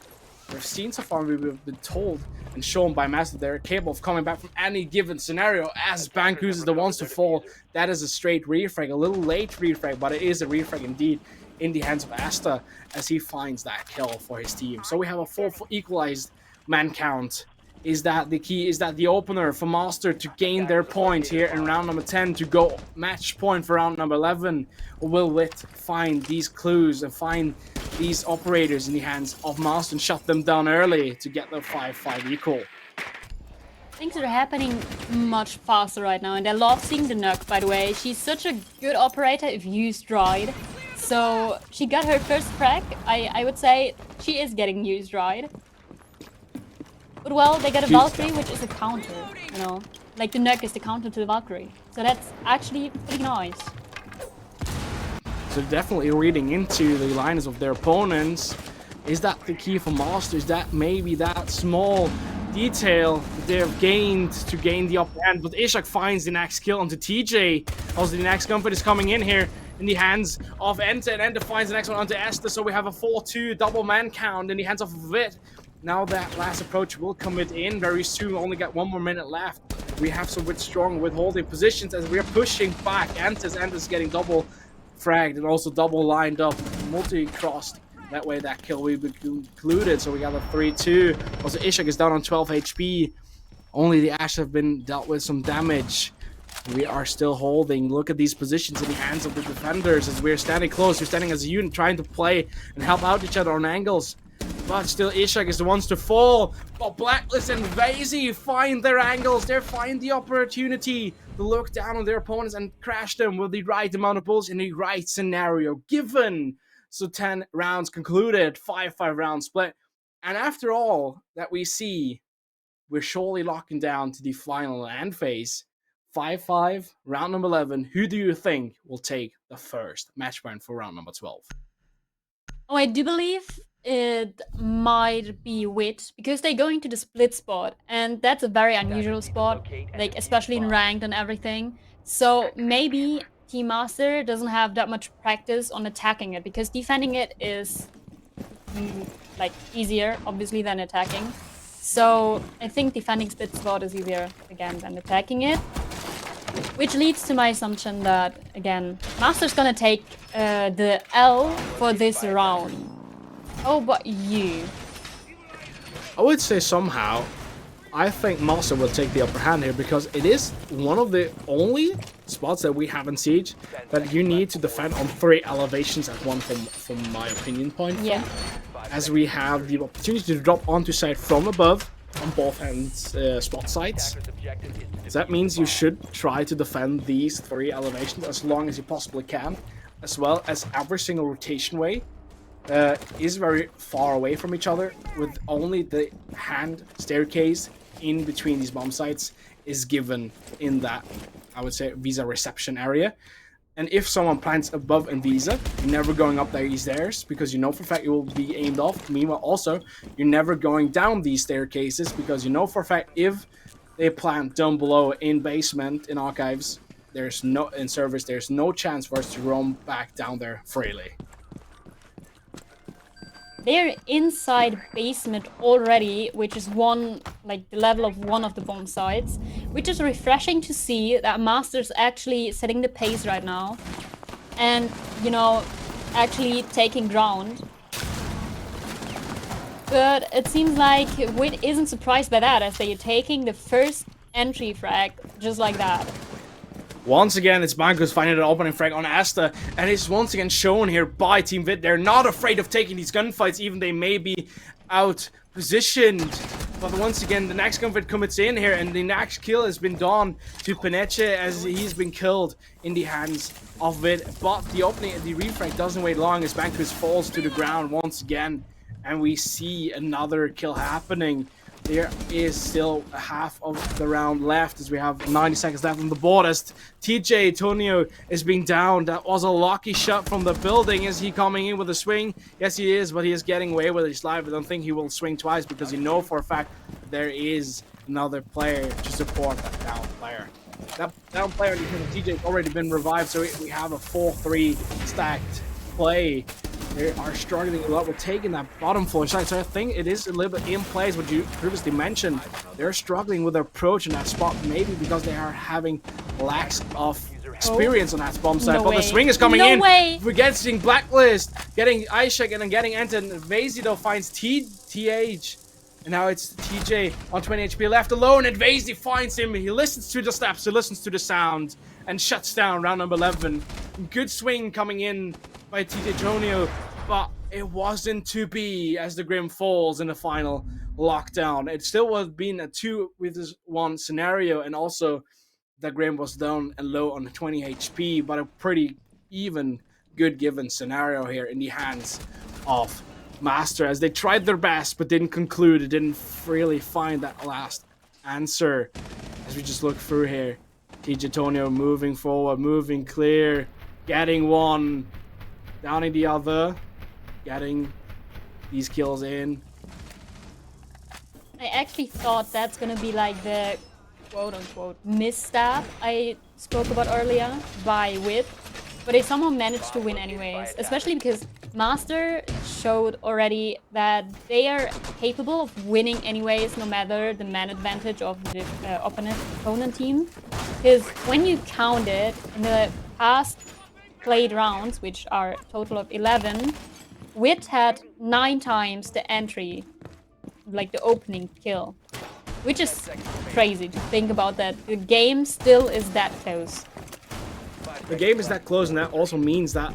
A: we've seen so far, we've been told and shown by Mxster they're capable of coming back from any given scenario, as Bankus is the ones to fall. That is a straight refrag, a little late refrag, but it is a refrag indeed in the hands of Asta as he finds that kill for his team. So we have a full equalized man count. Is that the key? Is that the opener for Mxster to gain their point here in round number 10 to go match point for round number 11? Or will WiT find these clues and find these operators in the hands of Mxster and shut them down early to get the 5-5 equal?
B: Things are happening much faster right now, and I love seeing the Nuke, by the way. She's such a good operator if used right. So she got her first frag. I would say she is getting used right. But well, they got a Valkyrie, which is a counter, you know. Like the Nuke is the counter to the Valkyrie. So that's actually pretty nice.
A: So definitely reading into the lines of their opponents. Is that the key for Mxster? Is that maybe that small detail that they've gained to gain the upper hand? But Ishak finds the next kill onto TJ. Also, the next gunfight is coming in here in the hands of Enta, and Enta finds the next one onto Esther. So we have a 4-2 double man count in the hands of WiT. Now that last approach will come in very soon. Only got 1 more minute left. We have some WiT strong with holding positions as we are pushing back. Enta's getting double fragged and also double lined up, multi-crossed That way that kill will be concluded. So we got a 3-2. Also, Ishak is down on 12 HP. Only the Ash have been dealt with some damage. We are still holding. Look at these positions in the hands of the defenders as we're standing close. We're standing as a unit trying to play and help out each other on angles. But still, Ishak is the ones to fall. But Blacklist and Vazy find their angles. They find the opportunity to look down on their opponents and crash them with the right amount of bullets in the right scenario given. So 10 rounds concluded, 5-5 round split. And after all that we see, we're surely locking down to the final end phase. 5-5, round number 11. Who do you think will take the first match point for round number 12?
B: Oh, I do believe it might be WiT, because they go into the split spot, and that's a very unusual spot, like especially in ranked and everything. So maybe Team Master doesn't have that much practice on attacking it, because defending it is like easier, obviously, than attacking. So I think defending split spot is easier again than attacking it. Which leads to my assumption that, again, Master's gonna take the L for this round. How about you?
A: I would say somehow, I think Master will take the upper hand here because it is one of the only spots that we have in Siege that you need to defend on 3 elevations at one from my opinion point.
B: Yeah.
A: As we have the opportunity to drop onto site from above on both ends spot sites. So that means you should try to defend these 3 elevations as long as you possibly can, as well as every single rotation way is very far away from each other, with only the hand staircase in between these bomb sites is given in that, I would say, Visa reception area. And if someone plants above in Visa, you're never going up these stairs because you know for a fact you will be aimed off. Meanwhile, also, you're never going down these staircases because you know for a fact if they plant down below in basement, in archives, there's no, in servers, there's no chance for us to roam back down there freely.
B: They're inside basement already, which is like the level of one of the bomb sites, which is refreshing to see that Master's actually setting the pace right now and, you know, actually taking ground. But it seems like WiT isn't surprised by that, as they are taking the first entry frag just like that.
A: Once again, it's Bankus finding an opening frag on Asta, and it's once again shown here by Team WiT. They're not afraid of taking these gunfights, even they may be out positioned. But once again, the next gunfight commits in here, and the next kill has been done to Peneche as he's been killed in the hands of WiT. But the opening, the refrag doesn't wait long as Bankus falls to the ground once again, and we see another kill happening. There is still half of the round left as we have 90 seconds left on the board as TJ Tonio is being down. That was a lucky shot from the building. Is he coming in with a swing? Yes, he is, but he is getting away with his life. I don't think he will swing twice because you know for a fact there is another player to support that down player. That down player, TJ, has already been revived, so we have a 4-3 stacked play. They are struggling a lot with taking that bottom floor side, so I think it is a little bit in place what you previously mentioned. They're struggling with their approach in that spot, maybe because they are having lacks of experience on that bomb side.
B: No
A: but
B: way.
A: The swing is coming in.
B: Way.
A: We're getting Blacklist, getting Ishak, and then getting entered. Vazy though finds TH. And now it's TJ on 20 HP left alone, and Vazy finds him. He listens to the steps, he listens to the sound, and shuts down round number 11. Good swing coming in by TJ Jonio, but it wasn't to be as the Grim falls in the final lockdown. It still would have been a 2-1 scenario, and also the Grim was down and low on 20 HP, but a pretty even good given scenario here in the hands of Master as they tried their best but didn't conclude. It didn't really find that last answer. As we just look through here, TJ Tonio moving forward, moving clear, getting one, downing the other, getting these kills in.
B: I actually thought that's gonna be like the quote-unquote misstep I spoke about earlier by WiT, but they somehow managed to win anyways, especially because Master showed already that they are capable of winning anyways, no matter the man advantage of the opponent team. Because when you count it, in the past played rounds, which are a total of 11, WiT had 9 times the entry, like the opening kill, which is crazy to think about that. The game still is that close.
A: The game is that close, and that also means that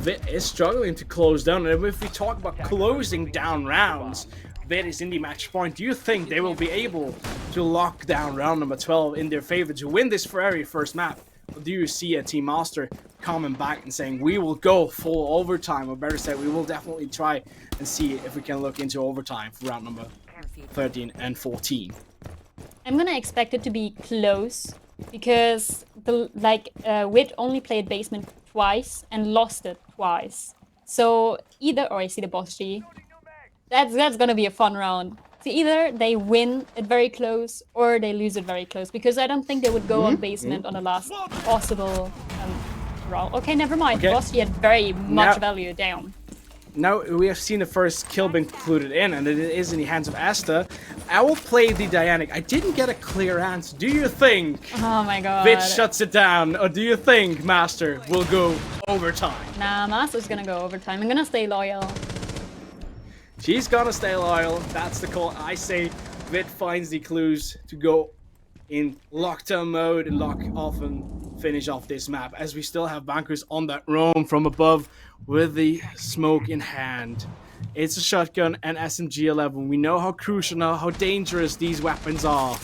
A: ViT is struggling to close down. And if we talk about closing down rounds, ViT is in the match point. Do you think they will be able to lock down round number 12 in their favor to win this very first map? Or do you see a Team Mxster coming back and saying, we will go full overtime, or better said, we will definitely try and see if we can look into overtime for round number 13 and 14?
B: I'm gonna expect it to be close, because WiT only played basement twice and lost it twice. So either, or I see the boss G. That's gonna be a fun round. So either they win it very close or they lose it very close, because I don't think they would go on basement on the last possible round. Okay, never mind.
A: Okay.
B: Boss G had very much value down.
A: Now we have seen the first kill being concluded in, and it is in the hands of Asta. I will play the Dianic. I didn't get a clear answer. Do you think
B: Oh my god.
A: ViT shuts it down, or do you think Mxster will go overtime?
B: Nah, Mxster's gonna go overtime. I'm gonna stay loyal.
A: She's gonna stay loyal. That's the call. I say ViT finds the clues to go in lockdown mode and lock off and finish off this map, as we still have Bankers on that roam from above with the smoke in hand. It's a shotgun and SMG-11. We know how crucial now, how dangerous these weapons are.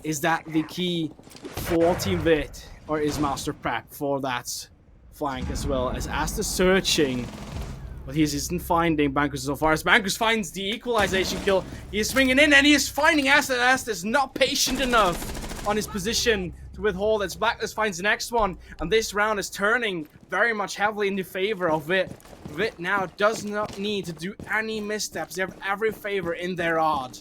A: Is that the key for Team ViT, or is Mxster prep for that flank as well? As Asta searching, but he isn't finding Bankers so far. As Bankers finds the equalization kill, he is swinging in and he is finding Asta. Asta is not patient enough on his position to withhold. As Blacklist finds the next one, and this round is turning very much heavily in the favor of ViT. ViT now does not need to do any missteps. They have every favor in their odd.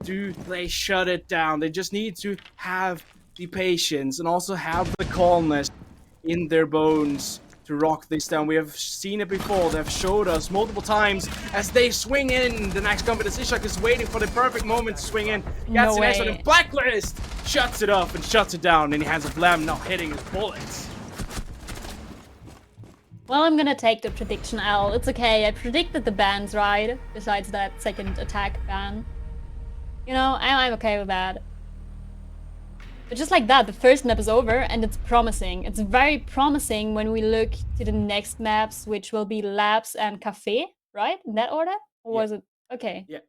A: Do they shut it down? They just need to have the patience and also have the calmness in their bones to rock this down. We have seen it before. They've showed us multiple times as they swing in. The next company, Ishak is waiting for the perfect moment to swing in. Gets the next one, and Blacklist shuts it off and shuts it down in the hands of Lem, not hitting his bullets.
B: Well, I'm gonna take the prediction L. It's okay, I predicted the bans right, besides that second attack ban. You know, I'm okay with that. But just like that, the first map is over, and it's promising. It's very promising when we look to the next maps, which will be Labs and Cafe, right? In that order? Or was it? Okay.
A: Yeah.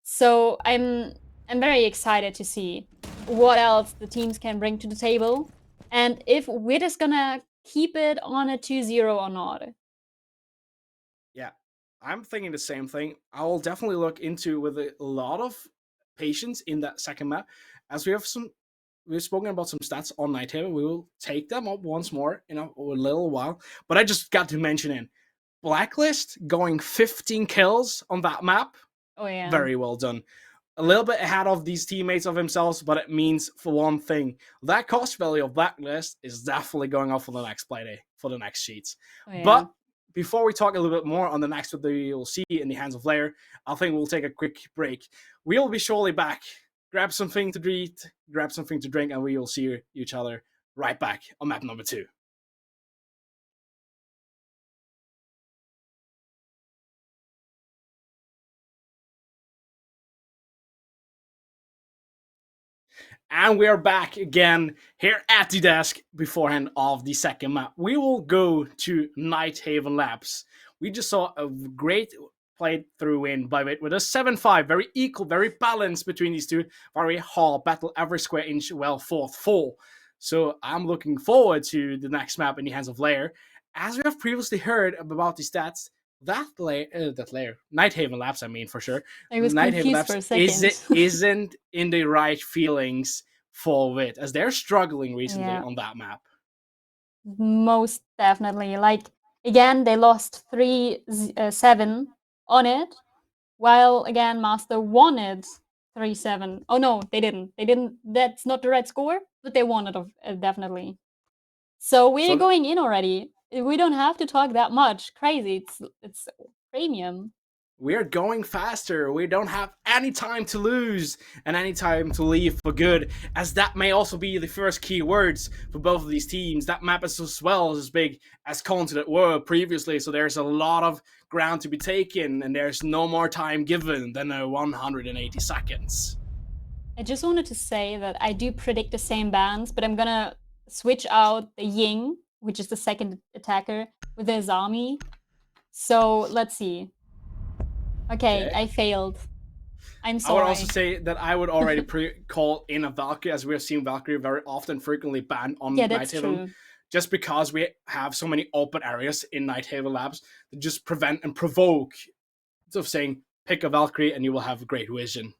B: So I'm very excited to see what else the teams can bring to the table, and if WiT is gonna keep it on a 2-0 or not.
A: Yeah, I'm thinking the same thing. I will definitely look into with a lot of patience in that second map, as we've spoken about some stats on Nighthaven. We will take them up once more in a little while. But I just got to mention in Blacklist going 15 kills on that map.
B: Oh yeah.
A: Very well done. A little bit ahead of these teammates of themselves, but it means for one thing, that cost value of Blacklist is definitely going up for the next play day, for the next sheets.
B: Oh, yeah.
A: But before we talk a little bit more on the next that you'll see in the hands of Lair, I think we'll take a quick break. We'll be surely back. Grab something to eat, grab something to drink, and we will see each other right back on map number 2. And we're back again here at the desk beforehand of the second map. We will go to Nighthaven Labs. We just saw a great playthrough win by ViT with a 7-5. Very equal, very balanced between these two. Very hard battle, every square inch well fought full. So I'm looking forward to the next map in the hands of Lair. As we have previously heard about the stats, Nighthaven Labs, I mean, for sure.
B: I was confused for a second.
A: Isn't in the right feelings for ViT, as they're struggling recently on that map.
B: Most definitely. Like, again, they lost 3-7 on it, while, again, Mxster won it 3-7. Oh, no, they didn't. That's not the right score, but they won it, definitely. So we're going in already. We don't have to talk that much. Crazy. It's premium.
A: we're going faster. We don't have any time to lose and any time to leave for good, as that may also be the first key words for both of these teams. That map is as well as big as Continent were previously, so there's a lot of ground to be taken, and there's no more time given than 180 seconds.
B: I just wanted to say that I do predict the same bans, but I'm gonna switch out the Ying, which is the second attacker, with the Azami. So let's see. Okay, I failed. I'm sorry.
A: I would also say that I would already call in a Valkyrie, as we have seen Valkyrie very often frequently banned on Nighthaven, just because we have so many open areas in Nighthaven Labs that just prevent and provoke of saying, pick a Valkyrie and you will have great vision.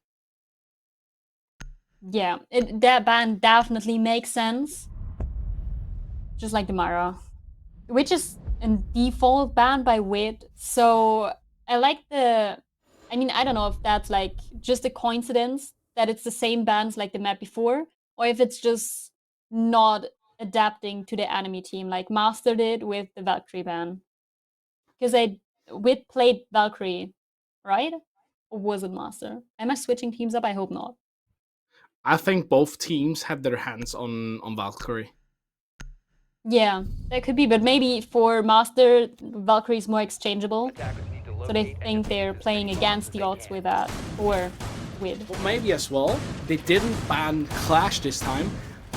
B: Yeah, that ban definitely makes sense. Just like the Mara, which is a default ban by WiT. So I like the... I mean, I don't know if that's like just a coincidence that it's the same bans like the map before, or if it's just not adapting to the enemy team like Mxster did with the Valkyrie ban. Because WiT played Valkyrie, right? Or was it Mxster? Am I switching teams up? I hope not.
A: I think both teams had their hands on Valkyrie.
B: Yeah, that could be, but maybe for Mxster, Valkyrie is more exchangeable. So they think they're playing against the odds with that, or with.
A: Well, maybe as well. They didn't ban Clash this time.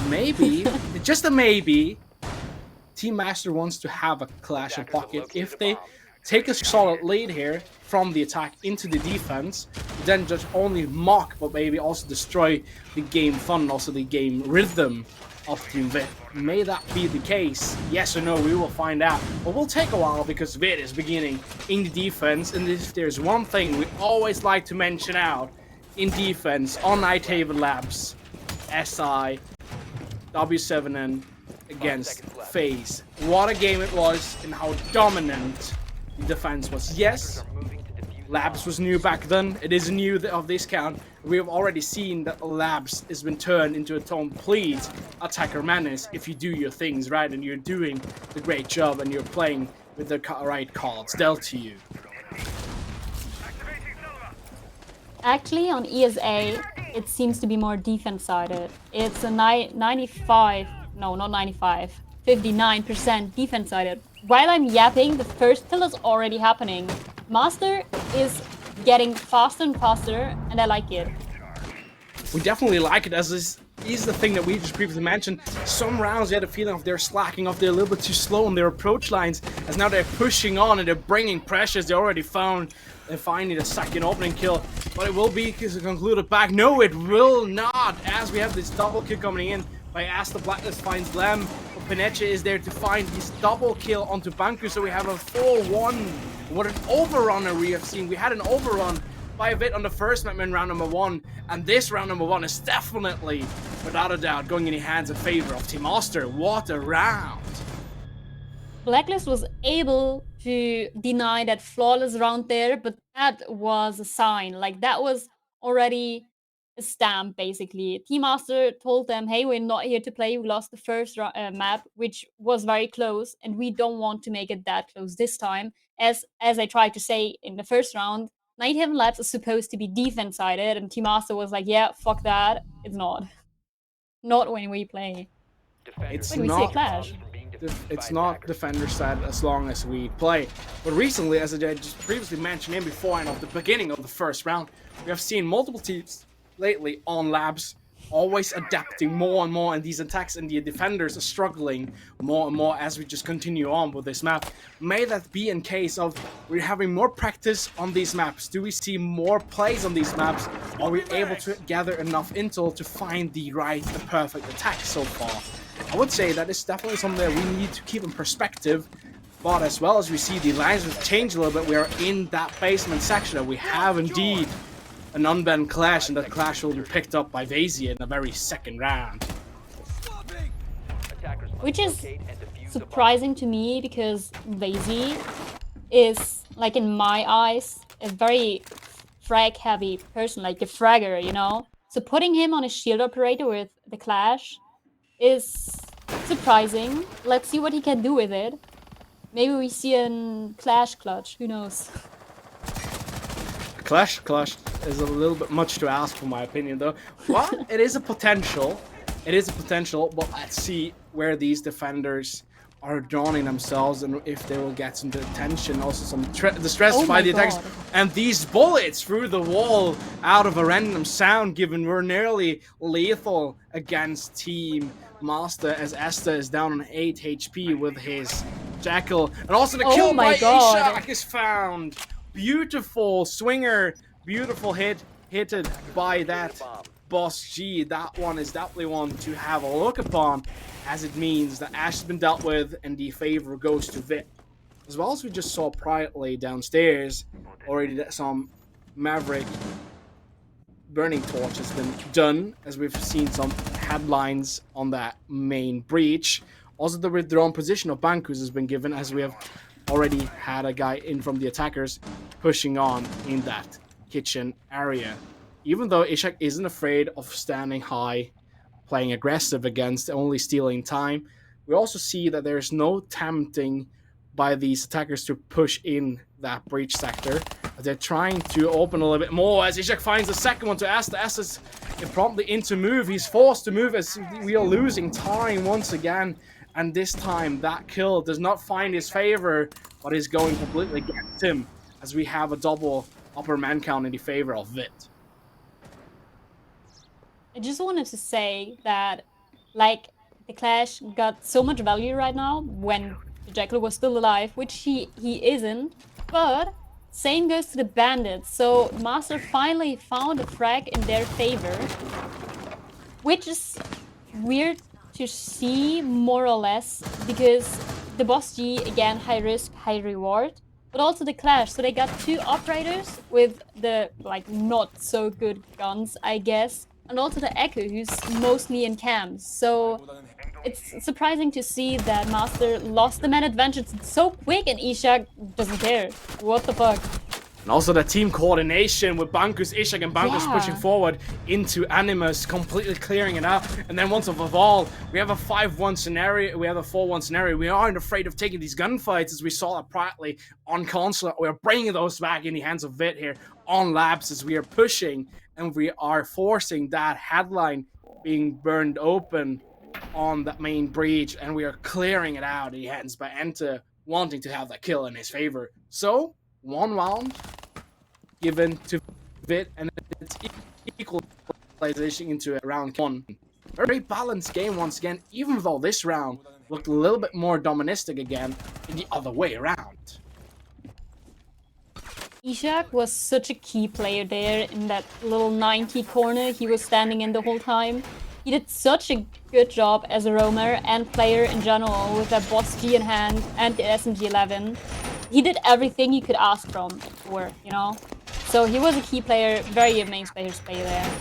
A: Maybe, just a maybe, Team Mxster wants to have a Clash in pocket. If they take a solid lead here from the attack into the defense, then just only mock, but maybe also destroy the game fun and also the game rhythm of Team WiT. May that be the case? Yes or no, we will find out. But we'll take a while because WiT is beginning in the defense, and if there's one thing we always like to mention out in defense on Nighthaven Labs, SI, W7N against FaZe. What a game it was and how dominant the defense was. Yes, Labs was new back then. It is new of this count. We have already seen that Labs has been turned into a complete attacker menace if you do your things right and you're doing the great job and you're playing with the right cards dealt to you.
B: Actually, on ESA, it seems to be more defense-sided. It's a 95, no, not 95, 59% defense-sided. While I'm yapping, the first kill is already happening. Mxster is getting faster and faster, and I like it.
A: We definitely like it, as this is the thing that we just previously mentioned. Some rounds you had a feeling of they're slacking off, they're a little bit too slow on their approach lines, as now they're pushing on and they're bringing pressures. They already found and finally the second opening kill, but it will be concluded back. No, it will not, as we have this double kill coming in by Asta. Blacklist finds Lem, but Peneche is there to find his double kill onto Banku, so we have a 4-1. What an overrunner we have seen. We had an overrun by WiT on the first map in round number 1, and this round number 1 is definitely, without a doubt, going in the hands in favor of Team Mxster. What a round!
B: Blacklist was able to deny that flawless round there, but that was a sign. Like, that was already a stamp, basically. Team Mxster told them, hey, we're not here to play. We lost the first map, which was very close, and we don't want to make it that close this time. As I tried to say in the first round, Nighthaven Labs is supposed to be defense-sided, and Team Mxster was like, yeah, fuck that. It's not. Not when we play.
A: It's
B: when we see a clash.
A: It's not defender side as long as we play. But recently, as I just previously mentioned in before and at the beginning of the first round, we have seen multiple teams lately on Labs always adapting more and more, and these attacks and the defenders are struggling more and more as we just continue on with this map. May that be in case of we're having more practice on these maps? Do we see more plays on these maps? Are we able to gather enough intel to find the right, the perfect attack so far? I would say that is definitely something that we need to keep in perspective. But as well as we see the lines have changed a little bit, we are in that basement section and we have indeed an unbanned clash, and that clash will be picked up by Vasia in the very second round.
B: Which is surprising to me, because Vasia is, like, in my eyes, a very frag-heavy person, like a fragger, you know? So putting him on a shield operator with the clash is surprising. Let's see what he can do with it. Maybe we see a clash clutch, who knows?
A: Clash is a little bit much to ask for my opinion though. Well, it is a potential. It is a potential, but let's see where these defenders are drawing themselves and if they will get some attention, also some distress by the attacks. And these bullets through the wall out of a random sound given were nearly lethal against Team Mxster, as Mxster is down on 8 HP with his Jackal. And also the kill by Ishak is found. Beautiful swinger, beautiful hitted by that Boss G. That one is definitely one to have a look upon, as it means that Ash has been dealt with and the favor goes to WiT. As well as we just saw privately downstairs, already some Maverick Burning Torch has been done, as we've seen some headlines on that main breach. Also the withdrawn position of Bankus has been given, as we have already had a guy in from the attackers pushing on in that kitchen area. Even though Ishak isn't afraid of standing high, playing aggressive against only stealing time, we also see that there's no tempting by these attackers to push in that breach sector. They're trying to open a little bit more as Ishak finds the second one to Asta. Asta's promptly into move. He's forced to move as we are losing time once again. And this time that kill does not find his favor, but is going completely against him, as we have a double upper man count in the favor of WiT.
B: I just wanted to say that, like, the Clash got so much value right now when the Jackal was still alive, which he isn't, but same goes to the Bandits. So Mxster finally found a frag in their favor, which is weird to see, more or less, because the Boss G, again, high risk, high reward, but also the Clash. So they got two operators with the, like, not so good guns, I guess, and also the Echo, who's mostly in camps. So it's surprising to see that Mxster lost the man advantage so quick, and Ishak doesn't care. What the fuck?
A: And also the team coordination with Bankus, Ishak, and Bankus pushing forward into Animus, completely clearing it out. And then once of all, we have a 5-1 scenario, we have a 4-1 scenario. We aren't afraid of taking these gunfights, as we saw that privately on console. We are bringing those back in the hands of WiT here on labs, as we are pushing and we are forcing that headline being burned open on that main breach, and we are clearing it out in the hands by Enter, wanting to have that kill in his favor. So, one round given to WiT, and it's equalization into round one. Very balanced game once again, even though this round looked a little bit more doministic again in the other way around.
B: Ishak was such a key player there in that little 90 corner he was standing in the whole time. He did such a good job as a roamer and player in general with that Boss G in hand and the SMG-11. He did everything you could ask for, you know? So he was a key player, very amazing players play there.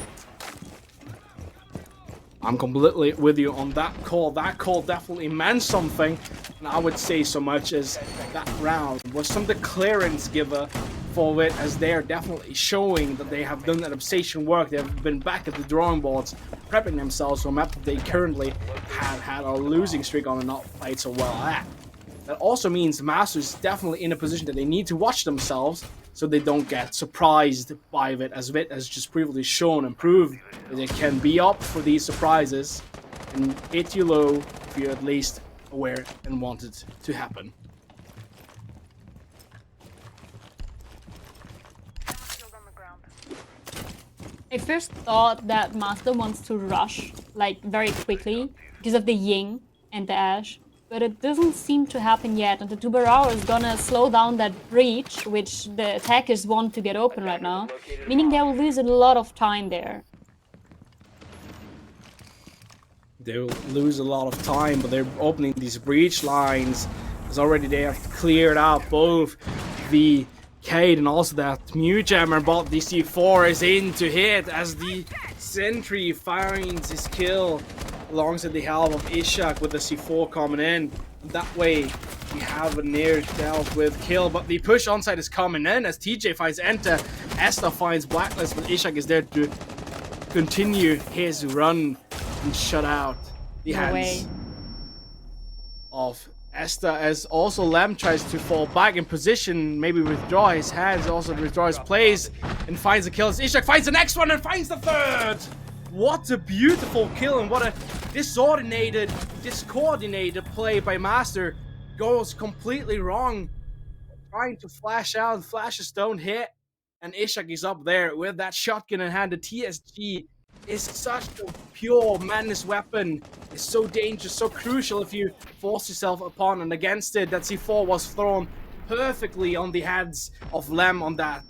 A: I'm completely with you on that call. That call definitely meant something, and I would say so much as that round was some of the clearance giver for WiT, as they are definitely showing that they have done adaptation work. They have been back at the drawing boards, prepping themselves for a map that they currently have had a losing streak on and not played so well at. That also means Mxster is definitely in a position that they need to watch themselves so they don't get surprised by WiT, as WiT has just previously shown and proved that they can be up for these surprises and hit you low if you're at least aware and want it to happen.
B: I first thought that Mxster wants to rush, like, very quickly because of the Ying and the Ash, but it doesn't seem to happen yet, and the Tubarao is gonna slow down that breach, which the attackers want to get open right now, meaning they will lose a lot of time there.
A: They will lose a lot of time, but they're opening these breach lines, as already they have cleared out both the Cade and also that Mute Jammer, but the C4 is in to hit as the Sentry finds his kill alongside the help of Ishak with the C4 coming in. And that way we have a near dealt with kill, but the push onside is coming in as TJ finds Enter, Esther finds Blacklist, but Ishak is there to continue his run and shut out the hands of As also Lem tries to fall back in position, maybe withdraw his hands, also withdraw his plays, and finds a kill. As Ishak finds the next one and finds the third! What a beautiful kill, and what a discoordinated play by Mxster. Goes completely wrong. Trying to flash out, flashes don't hit, and Ishak is up there with that shotgun in hand. The TSG is such a pure madness weapon. It's so dangerous, so crucial if you force yourself upon and against it. That C4 was thrown perfectly on the heads of Lem on that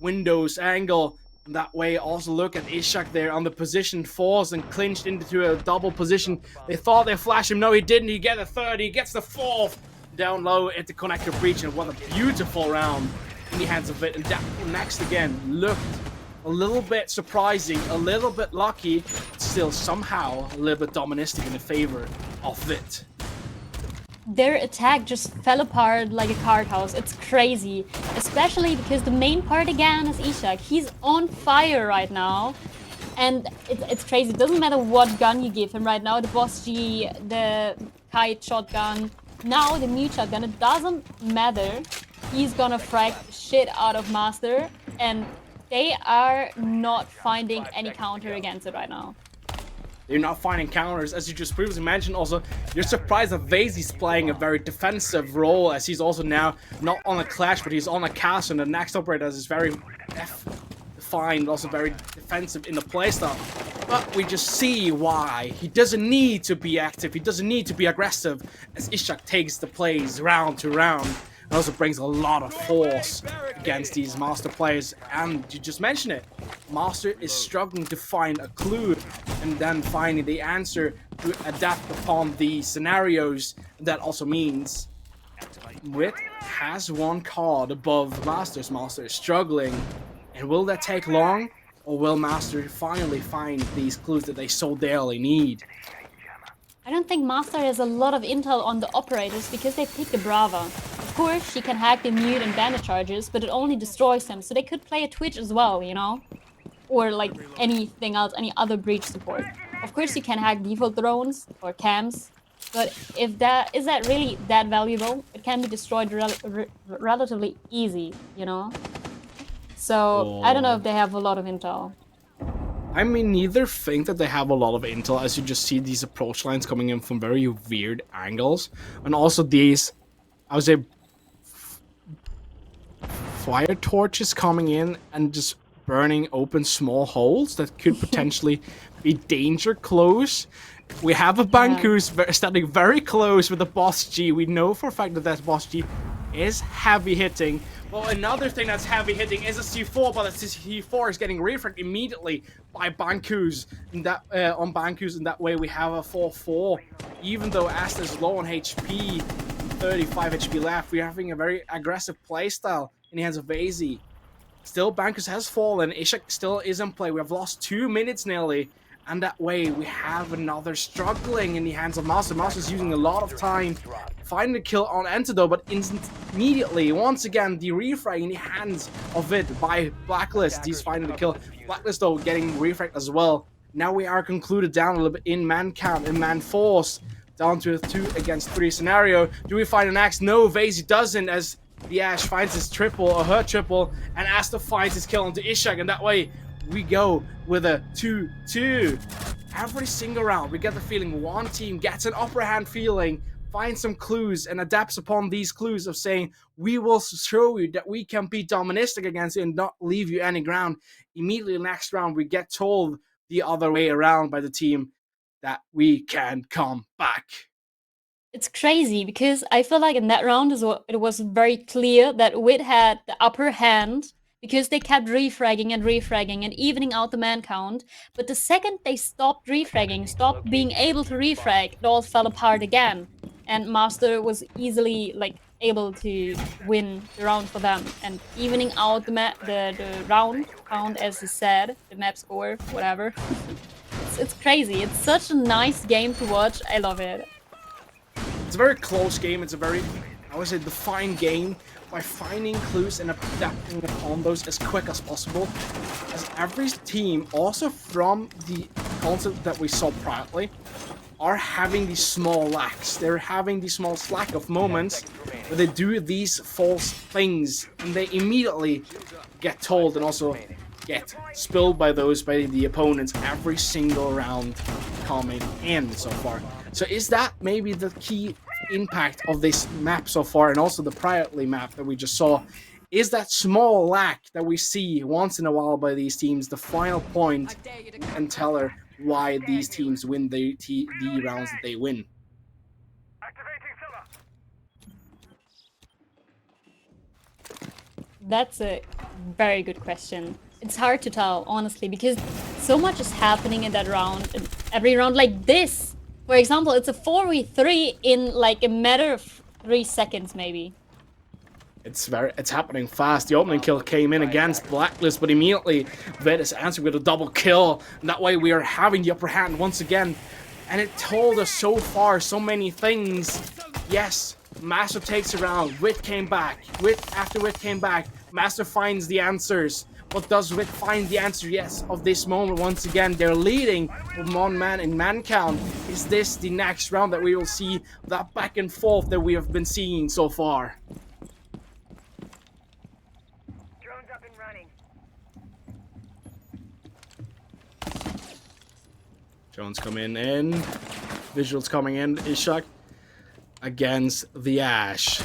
A: Windows angle. And that way, also look at Ishak there on the position, forced and clinched into a double position. They thought they flashed him. No, he didn't. He gets the third. He gets the fourth. Down low at the connector breach, and what a beautiful round in the hands of ViT. And that next again looked a little bit surprising, a little bit lucky, but still somehow a little bit doministic in the favor of ViT.
B: Their attack just fell apart like a card house. It's crazy, especially because the main part again is Ishak. He's on fire right now, and it's crazy. It doesn't matter what gun you give him right now, the Boss G, the Kite shotgun, now the mute shotgun, it doesn't matter. He's gonna frag shit out of Mxster, and they are not finding any counter against it right now.
A: They're not finding counters, as you just previously mentioned. Also, you're surprised that Vazey's playing a very defensive role, as he's also now not on a clash, but he's on a cast, and the next operator is very defined, also very defensive in the playstyle. But we just see why. He doesn't need to be active, he doesn't need to be aggressive, as Ishak takes the plays round to round. It also brings a lot of force against these Mxster players, and you just mentioned it. Mxster is struggling to find a clue and then finding the answer to adapt upon the scenarios. That also means WiT has one card above Mxster's. Mxster is struggling, and will that take long, or will Mxster finally find these clues that they so dearly need?
B: I don't think Mxster has a lot of intel on the operators because they picked the Brava. Of course, she can hack the mute and bandit charges, but it only destroys them, so they could play a Twitch as well, you know? Or like anything else, any other breach support. Of course, you can hack default drones or cams, but if that is that really that valuable, it can be destroyed relatively easy, you know? So I don't know if they have a lot of intel.
A: I mean, neither think that they have a lot of intel, as you just see these approach lines coming in from very weird angles. And also these, I would say, fire torches coming in and just burning open small holes that could potentially be danger close. We have a Banku's standing very close with the Boss G. We know for a fact that that Boss G is heavy hitting. Well, another thing that's heavy hitting is a C4, but the C4 is getting refragged immediately by Banku's. And that on Banku's, and that way we have a 4-4. Even though Asta is low on HP, 35 HP left, we're having a very aggressive playstyle in the hands of Vazey. Still, Bankus has fallen. Ishak still is in play. We have lost 2 minutes nearly. And that way, we have another struggling in the hands of Mxster. Mxster's using a lot of time finding the kill on Antidote, but immediately, once again, the refrag in the hands of ViT by Blacklist. He's finding the kill. Blacklist, though, getting refragged as well. Now we are concluded down a little bit in man count, in man force, down to a 2 against 3 scenario. Do we find an axe? No, Vazey doesn't, as the Ash finds his triple, or her triple, and Asta finds his kill onto Ishak, and that way, we go with a 2-2. Every single round, we get the feeling one team gets an upper hand feeling, finds some clues, and adapts upon these clues of saying, we will show you that we can be doministic against you and not leave you any ground. Immediately next round, we get told the other way around by the team that we can come back.
B: It's crazy because I feel like in that round it was very clear that WiT had the upper hand, because they kept refragging and evening out the man count. But the second they stopped refragging, stopped being able to refrag, it all fell apart again. And Mxster was easily like able to win the round for them. And evening out the round count, as he said, the map score, whatever. It's crazy. It's such a nice game to watch. I love it.
A: It's a very close game. It's a very, I would say, defined game. By finding clues and adapting upon those as quick as possible, as every team, also from the concept that we saw privately, are having these small lacks. They're having these small slack of moments where they do these false things and they immediately get told and also get spilled by the opponents every single round coming in so far. So is that maybe the key impact of this map so far, and also the priorly map that we just saw? Is that small lack that we see once in a while by these teams the final point and teller why these teams win the rounds that they win?
B: That's a very good question. It's hard to tell, honestly, because so much is happening in that round, in every round like this. For example, it's a 4v3 in like a matter of 3 seconds, maybe.
A: It's happening fast. The opening kill came in against Blacklist, but immediately ViT is answering with a double kill. And that way we are having the upper hand once again. And it told us so far so many things. Yes, Mxster takes a round. WiT came back. After WiT came back, Mxster finds the answers. But does WiT find the answer? Yes, of this moment once again. They're leading with one man in man count. Is this the next round that we will see that back and forth that we have been seeing so far? Jones coming in. Visuals coming in. Ishak against the Ash.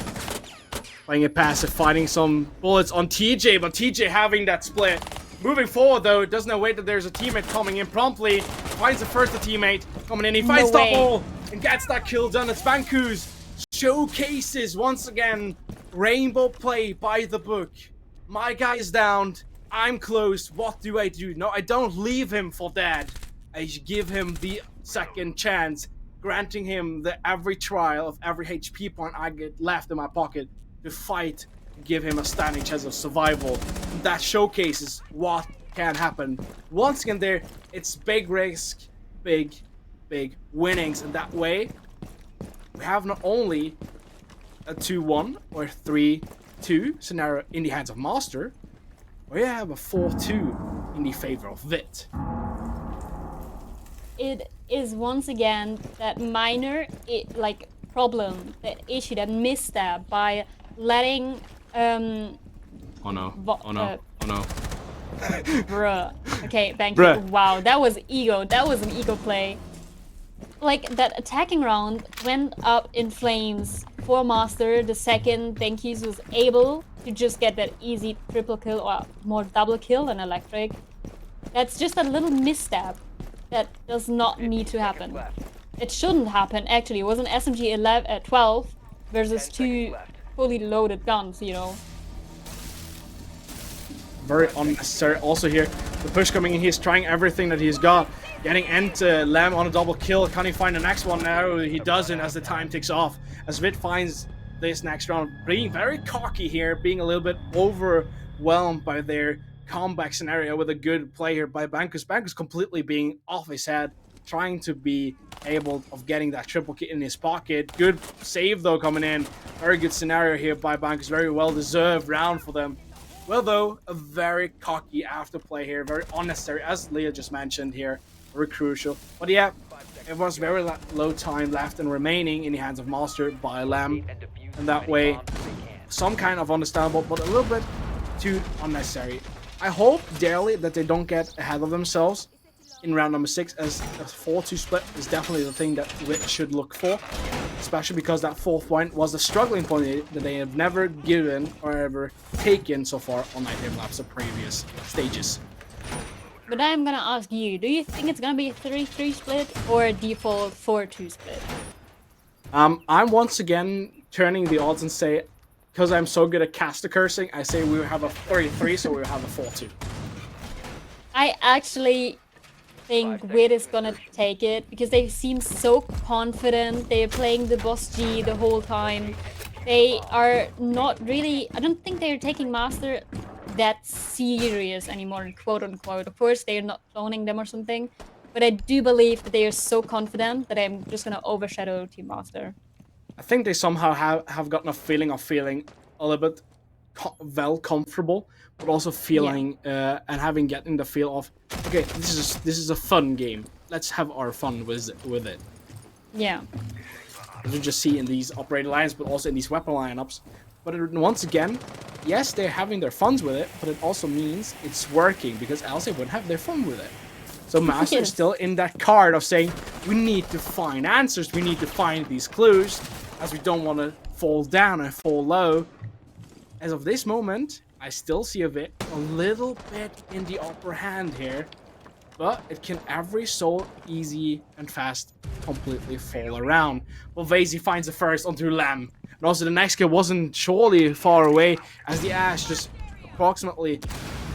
A: Playing it passive, finding some bullets on TJ, but TJ having that split. Moving forward though, doesn't wait that there's a teammate coming in promptly. Finds the first teammate coming in. He finds double and gets that kill done. It's Bankus. Showcases once again. Rainbow play by the book. My guy is down. I'm close. What do I do? No, I don't leave him for dead. I give him the second chance, granting him the every trial of every HP point I get left in my pocket to fight, give him a standing chance of survival. That showcases what can happen. Once again there, it's big risk, big winnings, and that way we have not only a 2-1 or 3-2 scenario in the hands of Mxster, we have a 4-2 in the favor of ViT.
B: It is once again that minor problem, that issue, that misstep by letting
A: oh no.
B: Bruh. Okay, thank
A: Bruh.
B: you. Wow, that was ego. That was an ego play. Like, that attacking round went up in flames for Mxster the second Denkies was able to just get that easy triple kill or more double kill than electric. That's just a little misstep that does not need to happen. It shouldn't happen, actually. It was an SMG 12 versus 2 fully loaded guns, you know.
A: Very unnecessary. Also here, the push coming in, he's trying everything that he's got. Getting into Lem on a double kill. Can he find the next one? No, he doesn't as the time ticks off. As ViT finds this next round, being very cocky here, being a little bit overwhelmed by their comeback scenario with a good play here by Bankus. Bankus completely being off his head, trying to be able of getting that triple kill in his pocket. Good save though coming in. Very good scenario here by Bankus. Very well deserved round for them. Well though, a very cocky afterplay here. Very unnecessary, as Leah just mentioned here. Very crucial. But yeah, it was very low time left and remaining in the hands of Mxster by Lem. And that way, some kind of understandable, but a little bit too unnecessary. I hope dearly that they don't get ahead of themselves in round number 6, as a 4-2 split is definitely the thing that WiT should look for, especially because that 4th point was the struggling point that they have never given or ever taken so far on Night Game Labs of previous stages.
B: But I'm gonna ask you, do you think it's gonna be a 3-3 split or a default 4-2 split?
A: I'm once again turning the odds and say, because I'm so good at caster cursing, I say we will have a 3-3, so we will have a 4-2.
B: I actually think WiT is gonna take it because they seem so confident. They're playing the boss G the whole time. They are not really, I don't think they're taking Mxster that serious anymore, quote unquote. Of course, they're not cloning them or something, but I do believe that they are so confident that I'm just gonna overshadow Team Mxster.
A: I think they somehow have gotten a feeling of feeling a little bit comfortable, but also feeling and getting the feel of, okay, this is a fun game. Let's have our fun with it.
B: Yeah.
A: As you just see in these operator lines, but also in these weapon lineups. But once again, yes, they're having their fun with it, but it also means it's working, because else they wouldn't have their fun with it. So Mxster is still in that card of saying, we need to find answers, we need to find these clues, as we don't want to fall down and fall low. As of this moment, I still see a little bit in the upper hand here, but it can every so easy and fast completely fall around. But Vazy finds the first onto Lamb. And also the next kill wasn't surely far away, as the Ash just approximately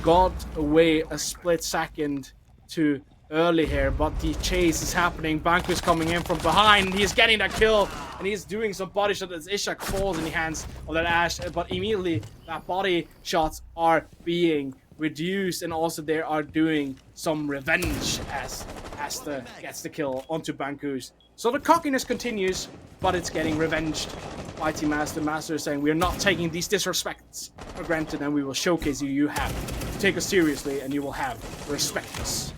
A: got away a split second too early here, but the chase is happening. Banku's coming in from behind. He's getting that kill, and he's doing some body shot as Ishak falls in the hands of that Ash, but immediately that body shots are being reduced, and also they are doing some revenge as Asta gets the kill onto Bankus. So the cockiness continues, but it's getting revenged by Team Mxster. Mxster is saying, we're not taking these disrespects for granted, and we will showcase you. You have to take us seriously, and you will have respect us.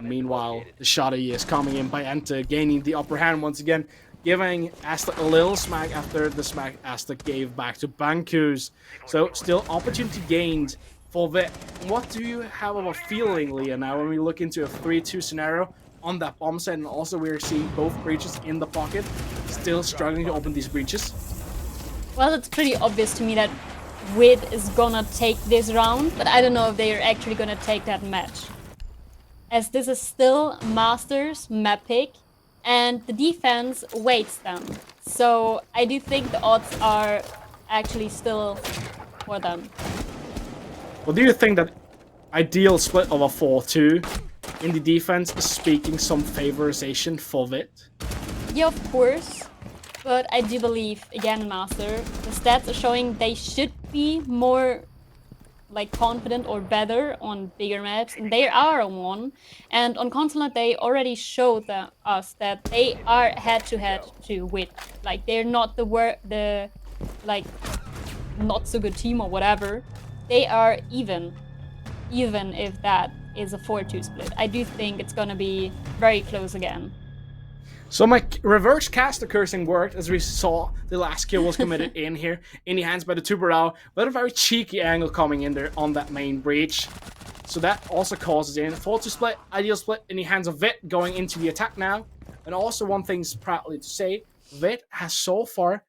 A: Meanwhile, the Shadi is coming in by Enta, gaining the upper hand once again, giving Asta a little smack after the smack Asta gave back to Bankus. So still opportunity gained for ViT. What do you have of a feeling, Leah, now when we look into a 3-2 scenario on that bomb set, and also we're seeing both breaches in the pocket, still struggling to open these breaches?
B: Well, it's pretty obvious to me that WiT is gonna take this round, but I don't know if they are actually gonna take that match, as this is still Mxster's map pick, and the defense waits them. So I do think the odds are actually still for them.
A: Well, do you think that ideal split of a 4-2 in the defense is speaking some favorization for ViT?
B: Yeah, of course. But I do believe, again, Mxster, the stats are showing they should be more like confident or better on bigger maps, and they are on one. And on Continent, they already showed us that they are head-to-head to WiT. Like, they're not the like not so good team or whatever. They are even if that is a 4-2 split. I do think it's gonna be very close again.
A: So my reverse caster cursing worked, as we saw the last kill was committed in here, in the hands by the Tuberao, but a very cheeky angle coming in there on that main breach. So that also causes in a 4-2 split, ideal split in the hands of ViT going into the attack now. And also one thing's proudly to say, ViT has so far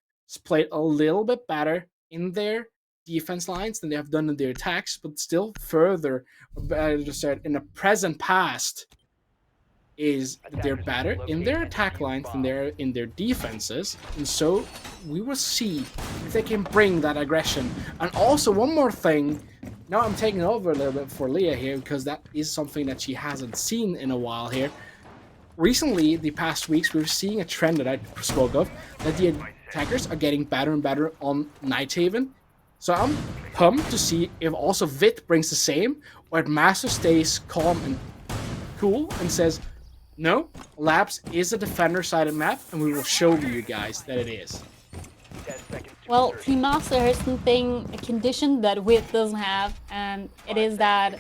A: played a little bit better in their defense lines than they have done in their attacks, but still further, better just said, in the present past, is that they're better in their attack lines than they're in their defenses, and so we will see if they can bring that aggression. And also one more thing, now I'm taking over a little bit for Leah here, because that is something that she hasn't seen in a while here. Recently, the past weeks, we're seeing a trend that I spoke of, that the attackers are getting better and better on Nighthaven. So I'm pumped to see if also ViT brings the same, or if Mxster stays calm and cool and says, no, Labs is a defender-sided map, and we will show you guys that it is.
B: Well, Team Mxster has something, a condition that WiT doesn't have, and it is that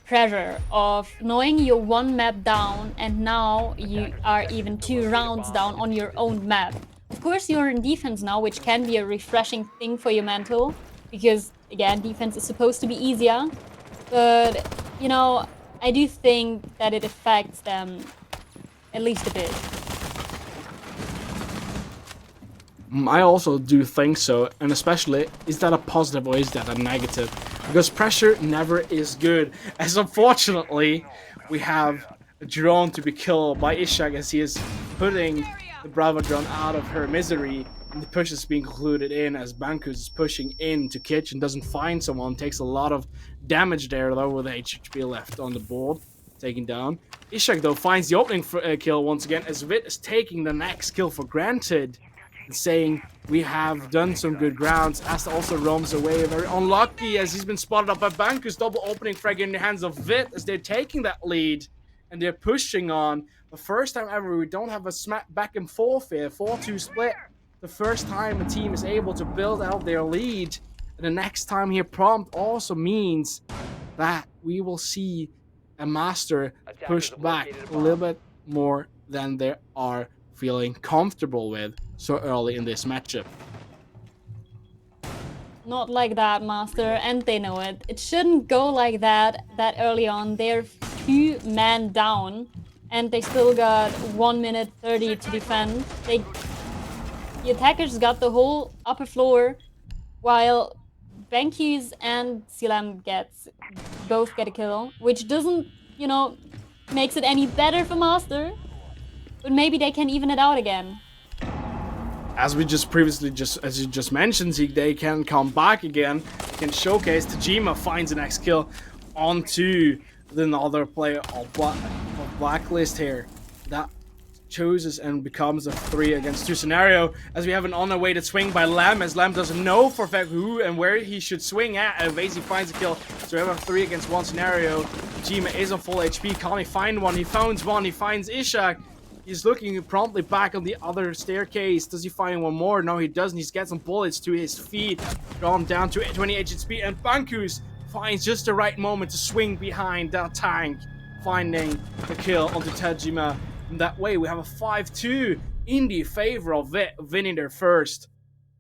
B: pressure of knowing you're one map down, and now you are even 2 rounds down on your own map. Of course, you're in defense now, which can be a refreshing thing for your mental, because, again, defense is supposed to be easier, but, you know, I do think that it affects them at least a bit.
A: I also do think so, and especially, is that a positive or is that a negative? Because pressure never is good, as unfortunately, we have a drone to be killed by Ishak as he is putting the Bravo drone out of her misery, and the push is being concluded in as Bankus is pushing into Kitchen, doesn't find someone, takes a lot of damage there though with HHP left on the board, taken down. Ishak though finds the opening for kill once again, as ViT is taking the next kill for granted, saying we have done some good grounds. Asta also roams away, very unlucky as he's been spotted up by Bankus. Double opening frag in the hands of ViT as they're taking that lead and they're pushing on. The first time ever we don't have a smack back and forth here, 4-2 split. The first time a team is able to build out their lead, and the next time here prompt also means that we will see and Mxster pushed back a little bit more than they are feeling comfortable with so early in this matchup.
B: Not like that, Mxster, and they know it. It shouldn't go like that early on. They're 2 men down, and they still got 1 minute 30 to defend. The attackers got the whole upper floor, while Bankies and Silam both get a kill, which doesn't, you know, makes it any better for Mxster. But maybe they can even it out again.
A: As we just previously, as you just mentioned, they can come back again, can showcase. Tajima finds the next kill onto another player of Blacklist here. That chooses and becomes a 3 against 2 scenario, as we have an unawaited swing by Lamb, as Lamb doesn't know for fact who and where he should swing at, and Vasey finds a kill. So we have a 3 against 1 scenario. Tajima is on full HP, can he find one? He finds one, he finds Ishak. He's looking promptly back on the other staircase. Does he find one more? No, he doesn't. He's got some bullets to his feet. Gone down to 28 HP. And Bankus finds just the right moment to swing behind that tank, finding the kill onto Tajima. And that way, we have a 5-2 in the favor of ViT, winning their first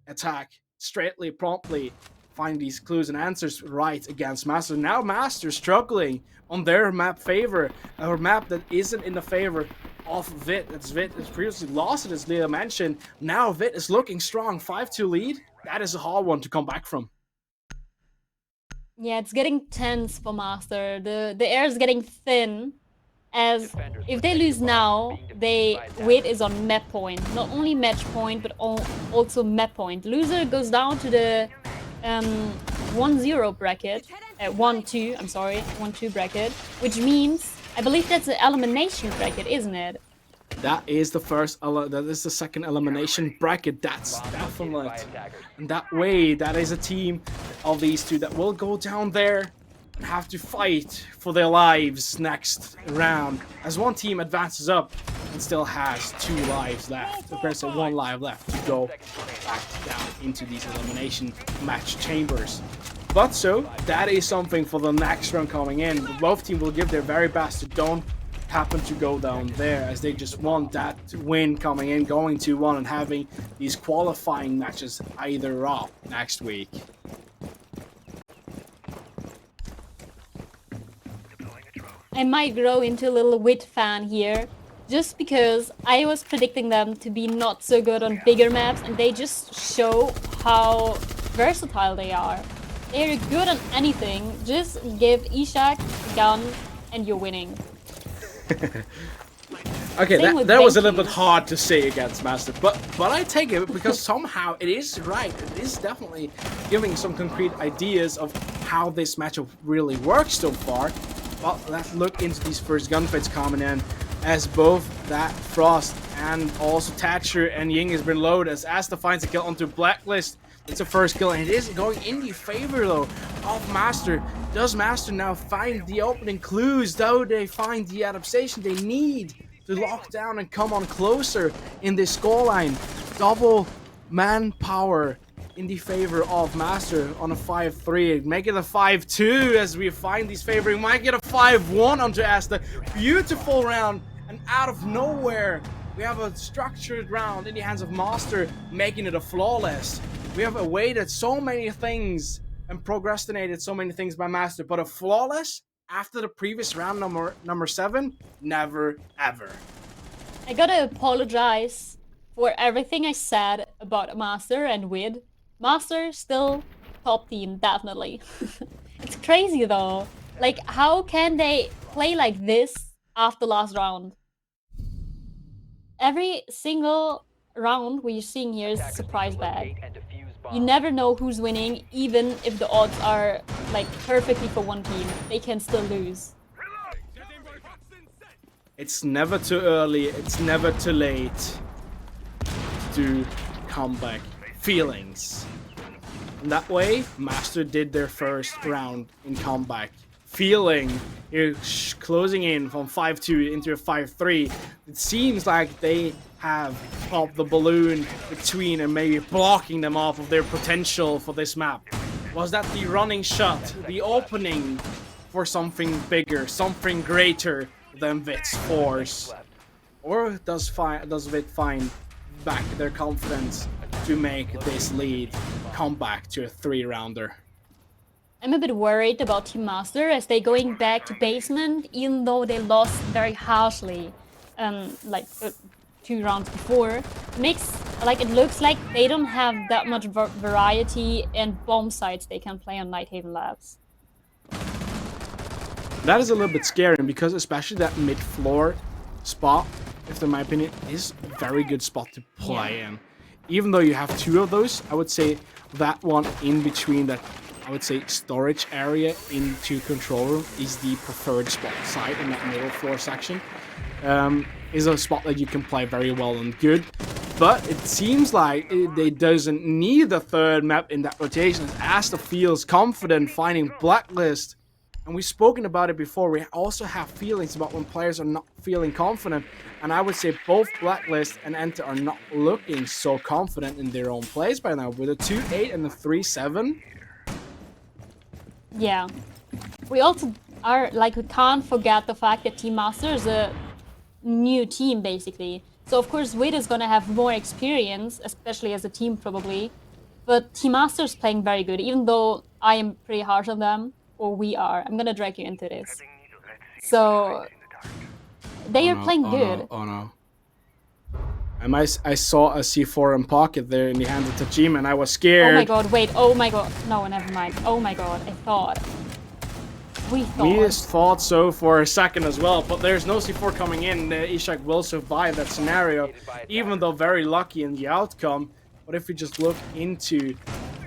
A: attack straightly, promptly. Find these clues and answers right against Mxster. Now Mxster struggling on their map favor, or map that isn't in the favor of ViT. That's ViT has previously lost it, as Leo mentioned. Now ViT is looking strong. 5-2 lead. That is a hard one to come back from.
B: Yeah, it's getting tense for Mxster. The air is getting thin, as if they lose now, WiT is on map point. Not only match point, but also map point. Loser goes down to the 1-0 bracket, 1-2, I'm sorry, 1-2 bracket, which means, I believe that's the elimination bracket, isn't it?
A: That is the first, that is the second elimination bracket. That's definite. And that way, that is a team of these two that will go down there and have to fight for their lives next round. As one team advances up and still has 2 lives left, of course, 1 life left to go back down into these elimination match chambers. But so, that is something for the next round coming in. Both teams will give their very best to don't happen to go down there, as they just want that win coming in, going 2-1 and having these qualifying matches either up next week.
B: I might grow into a little WiT fan here, just because I was predicting them to be not so good on bigger maps, and they just show how versatile they are. They're good on anything. Just give Ishak a gun and you're winning.
A: Okay, that was a little bit hard to say against Mxster, but I take it because somehow it is right. It is definitely giving some concrete ideas of how this matchup really works so far. Well, let's look into these first gunfights coming in, as both that Frost and also Thatcher and Ying has been loaded, as Asta finds a kill onto Blacklist. It's a first kill, and it is going in the favor though of Mxster. Does Mxster now find the opening clues? Though they find the adaptation they need to lock down and come on closer in this scoreline. Double manpower in the favor of Mxster on a 5-3. Make it a 5-2 as we find these favoring. Might get a 5-1 onto Asta. Beautiful round, and out of nowhere we have a structured round in the hands of Mxster, making it a flawless. We have awaited so many things and procrastinated so many things by Mxster, but a flawless after the previous round number 7? Never ever.
B: I gotta apologize for everything I said about Mxster and WiT. Mxster still top team, definitely. It's crazy though. Like, how can they play like this after last round? Every single round we're seeing here is a surprise bag. You never know who's winning, even if the odds are like perfectly for one team. They can still lose.
A: It's never too early, it's never too late to come back. Feelings. And that way, Mxster did their first round in comeback. Feeling you're closing in from 5-2 into a 5-3. It seems like they have popped the balloon between and maybe blocking them off of their potential for this map. Was that the running shot, the opening for something bigger, something greater than WiT's force? Or does WiT find back their confidence to make this lead come back to a 3-rounder?
B: I'm a bit worried about Team Master as they're going back to basement, even though they lost very harshly, like 2 rounds before. It looks like they don't have that much variety and bomb sites they can play on Nighthaven Labs.
A: That is a little bit scary, because especially that mid-floor spot, if in my opinion, is a very good spot to play in. Even though you have 2 of those, I would say that one in between that, I would say, storage area into control room is the preferred spot site in that middle floor section. Is a spot that you can play very well and good. But it seems like they doesn't need a 3rd map in that rotation, as Asta feels confident finding Blacklist. And we've spoken about it before. We also have feelings about when players are not feeling confident. And I would say both Blacklist and Enter are not looking so confident in their own plays by now. With a 2-8 and a 3-7.
B: Yeah. We also are, we can't forget the fact that Team Master is a new team, basically. So, of course, WiT is going to have more experience, especially as a team, probably. But Team Master is playing very good, even though I am pretty harsh on them. Or we are. I'm gonna drag you into this. So they are playing good.
A: Oh no. I saw a C4 in pocket there in the hands of Tajima, and I was scared.
B: Oh my god, wait, oh my god. No, never mind. Oh my god, We
A: just thought so for a second as well, but there's no C4 coming in. Ishak will survive that scenario, even though very lucky in the outcome. But if we just look into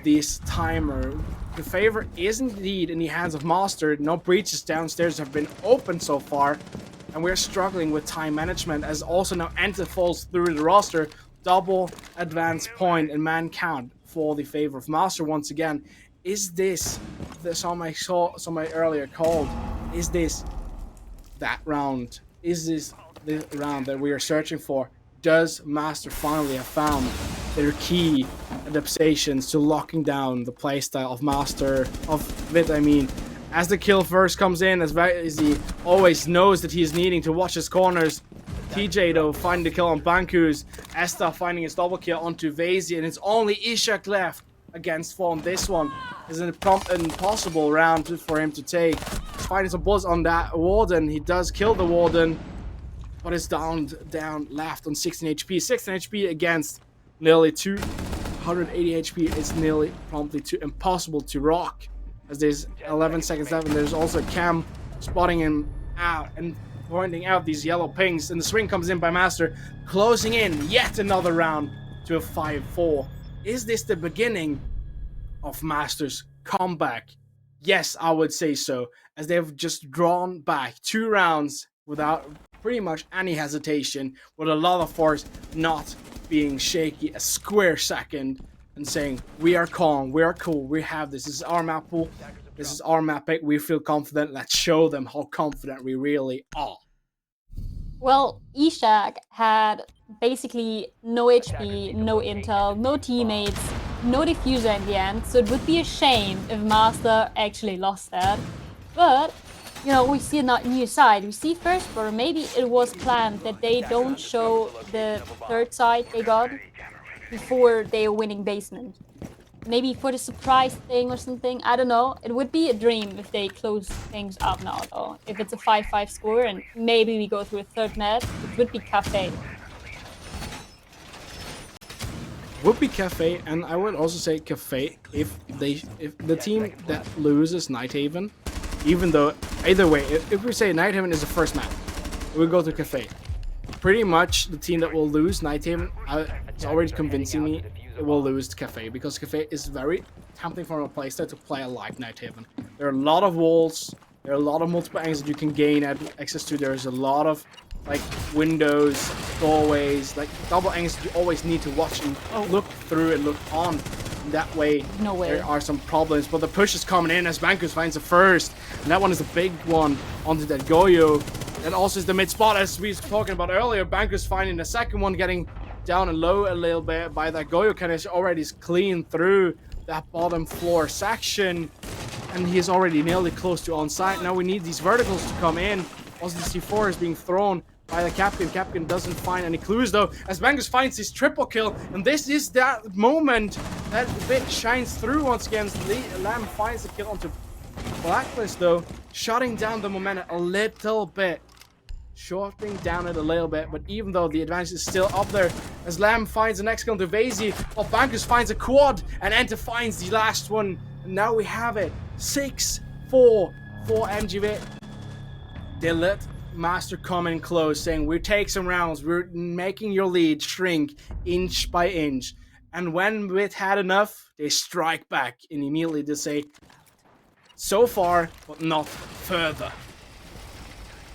A: this timer, the favor is indeed in the hands of Mxster. No breaches downstairs have been opened so far, and we're struggling with time management, as also now Enter falls through the roster. Double advance point and man count for the favor of Mxster once again. Is this somebody earlier called? Is this that round? Is this the round that we are searching for? Does Mxster finally have found their key adaptations to locking down the playstyle of WiT? I mean, as the kill first comes in, as he always knows that he's needing to watch his corners. TJ though finding the kill on Bankus, Esta finding his double kill onto Vazy, and it's only Ishak left against Fawn. This one is an impossible round for him to take. He's finding some bullets on that Warden. He does kill the Warden, but it's down left on 16 HP. 16 HP against nearly 280 HP is nearly promptly too impossible to rock, as there's 11 seconds left, and there's also Cam spotting him out and pointing out these yellow pings, and the swing comes in by Mxster, closing in yet another round to a 5-4. Is this the beginning of Mxster's comeback? Yes, I would say so, as they've just drawn back 2 rounds without pretty much any hesitation, with a lot of force, not being shaky a square second, and saying, we are calm, we are cool, we have this is our map pool, this is our map pick, we feel confident, let's show them how confident we really are.
B: Well, Ishak had basically no HP, no intel, no teammates, no diffuser in the end, so it would be a shame if Mxster actually lost that. But you know, we see a new side. We see first, or maybe it was planned that they don't show the 3rd side they got before they are winning basement. Maybe for the surprise thing or something, I don't know. It would be a dream if they close things up now, though. If it's a 5-5 score and maybe we go through a 3rd net, it would be Cafe.
A: Would be Cafe, and I would also say Cafe if the team that loses Nighthaven, even though either way, if we say Nighthaven is the first map, we'll go to Cafe. Pretty much the team that will lose Nighthaven is already convincing me it will lose to Cafe, because Cafe is very tempting from a playstyle to play like Nighthaven. There are a lot of walls, there are a lot of multiple angles that you can gain access to. There's a lot of like windows, doorways, like double angles you always need to watch and look through and look on. That way, there are some problems, but the push is coming in as Bankus finds the first, and that one is a big one onto that Goyo. And also is the mid spot, as we were talking about earlier. Bankus finding the second one, getting down and low a little bit by that Goyo. Kind of already clean through that bottom floor section. and he is already nearly close to onside. Now we need these verticals to come in. Also, the C4 is being thrown by the Captain. Captain doesn't find any clues though, as Bangus finds his triple kill, and this is that moment that ViT shines through once again. Lamb finds the kill onto Blacklist though, shutting down the momentum a little bit. Shorting down it a little bit, but even though the advantage is still up there, as Lamb finds the next kill to Vazy, while Bankus finds a quad, and Enter finds the last one. And now we have it 6-4 for MGV. They let Mxster come in close, saying, "We take some rounds, we're making your lead shrink inch by inch." And when WiT had enough, they strike back and immediately they say, "So far, but not further."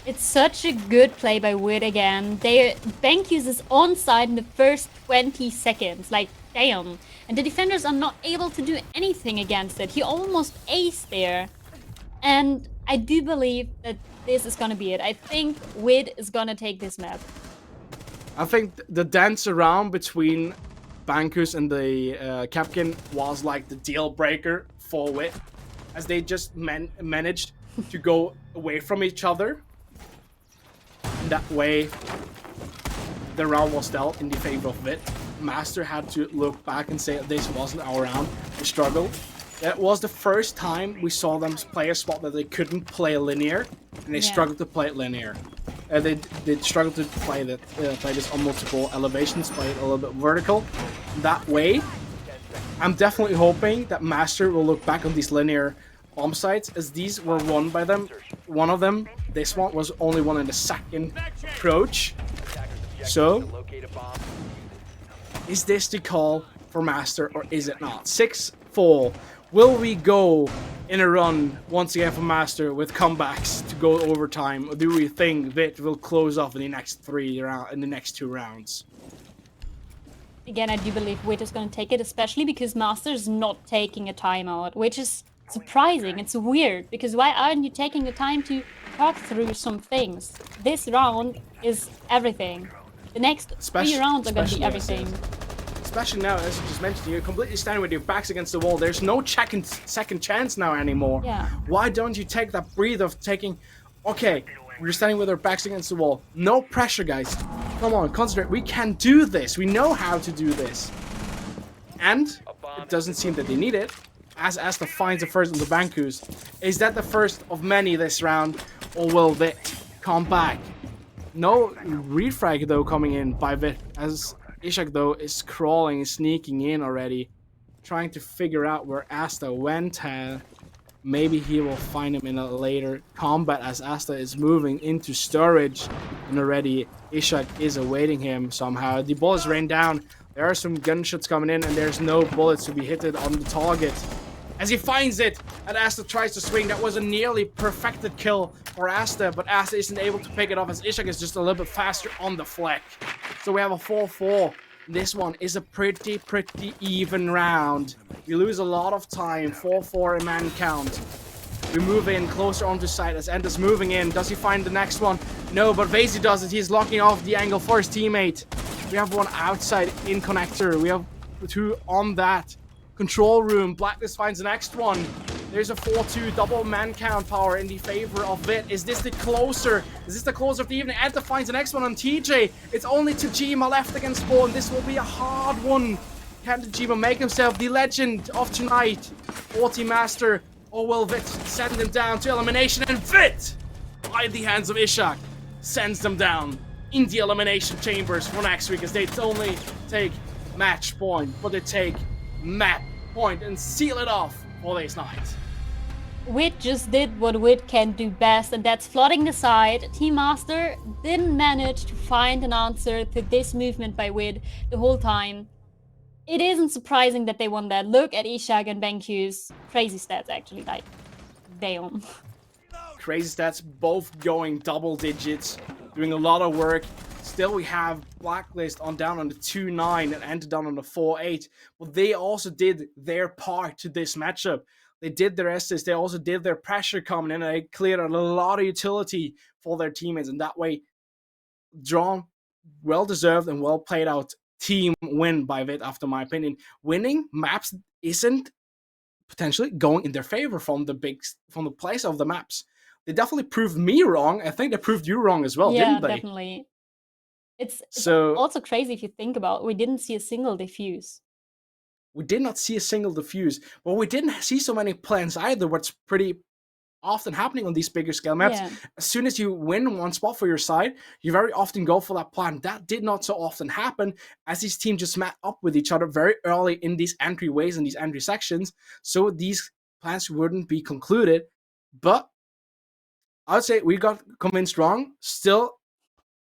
B: It's such a good play by WiT again. Bank uses onside in the first 20 seconds. Like, damn. And the defenders are not able to do anything against it. He almost aced there. And I do believe that this is gonna be it. I think WiT is gonna take this map.
A: I think the dance around between Bankus and the Capkin was like the deal breaker for WiT, as they just managed to go away from each other. And that way, the round was dealt in the favor of WiT. Mxster had to look back and say this wasn't our round. We struggled. That was the first time we saw them play a spot that they couldn't play linear, and they struggled to play it linear. They struggled to play this on multiple elevations, play it a little bit vertical. That way, I'm definitely hoping that Mxster will look back on these linear bomb sites, as these were won by them. One of them, this one, was only won in the second approach. So, is this the call for Mxster, or is it not? 6-4. Will we go in a run once again for Mxster with comebacks to go overtime, or do we think ViT will close off in the next two rounds?
B: Again, I do believe WiT is going to take it, especially because Mxster is not taking a timeout, which is surprising. It's weird, because why aren't you taking the time to talk through some things? This round is everything. The next 3 rounds are going to be everything.
A: Especially now, as you just mentioned, you're completely standing with your backs against the wall. There's no second chance now anymore.
B: Yeah.
A: Why don't you take that breathe of taking, okay, we're standing with our backs against the wall. No pressure, guys. Come on, concentrate. We can do this. We know how to do this. And it doesn't seem that they need it, as Asta finds the first of the Bankus. Is that the first of many this round, or will ViT come back? No refrag though coming in by ViT, as Ishak though is crawling, sneaking in already, trying to figure out where Asta went. Maybe he will find him in a later combat, as Asta is moving into storage, and already Ishak is awaiting him somehow. The bullets rain down. There are some gunshots coming in, and there's no bullets to be hit on the target. As he finds it, and Asta tries to swing. That was a nearly perfected kill for Asta, but Asta isn't able to pick it up, as Ishak is just a little bit faster on the flank. So we have a 4-4. This one is a pretty even round. We lose a lot of time. 4-4 in man count. We move in closer onto site as Ender's moving in. Does he find the next one? No, but Vazy does it. He's locking off the angle for his teammate. We have one outside in connector. We have 2 on that control room. Blacklist finds the next one. There's a 4-2 double man count power in the favor of ViT. Is this the closer? Is this the closer of the evening? Anta finds the next one on TJ. It's only Tajima left against 4, and this will be a hard one. Can Tajima make himself the legend of tonight? 40 Mxster, or will ViT send him down to elimination? And ViT, by the hands of Ishak, sends them down in the elimination chambers for next week, as they only take match point, but they take map point and seal it off for this night.
B: WiT just did what WiT can do best, and that's flooding the side. Team Mxster didn't manage to find an answer to this movement by WiT the whole time. It isn't surprising that they won that. Look at Ishak and Banku's crazy stats, actually. Like, damn.
A: Crazy stats, both going double digits, doing a lot of work. Still, we have Blacklist down on the 2-9 and Enter down on the 4-8. But they also did their part to this matchup. They did their assist. They also did their pressure coming in, and they cleared a lot of utility for their teammates. And that way, drawn, well-deserved and well-played out team win by ViT, after my opinion. Winning maps isn't potentially going in their favor from the place of the maps. They definitely proved me wrong. I think they proved you wrong as well,
B: Yeah,
A: didn't they?
B: definitely. It's
A: So
B: also crazy if you think about it. We didn't see a single diffuse.
A: we did not see a single diffuse, but we didn't see so many plans either, what's pretty often happening on these bigger scale maps.
B: Yeah.
A: As soon as you win one spot for your side, you very often go for that plan. That did not so often happen, as these teams just met up with each other very early in these entryways and these entry sections, so these plans wouldn't be concluded. But I would say we got convinced wrong. Still,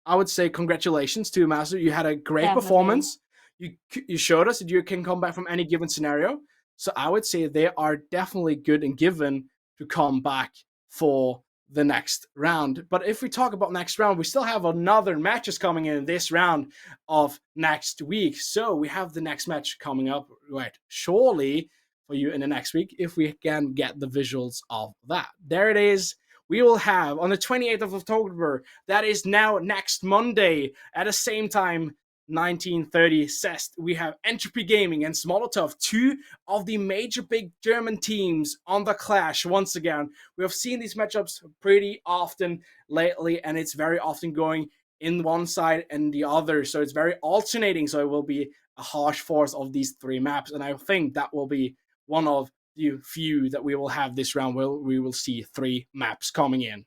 A: I would say congratulations to Master. You had a great
B: Definitely.
A: performance. You showed us that you can come back from any given scenario. So I would say they are definitely good and given to come back for the next round. But if we talk about next round, we still have another matches coming in this round of next week. So we have the next match coming up right surely for you in the next week if we can get the visuals of that. There it is. We will have on the 28th of October, that is now next Monday at the same time, 1930 CEST, we have Entropy Gaming and Smolotov, two of the major big German teams on the clash once again. We have seen these matchups pretty often lately, and it's very often going in one side and the other, so it's very alternating, so it will be a harsh force of these three maps, and I think that will be one of the few that we will have this round where we will see three maps coming in.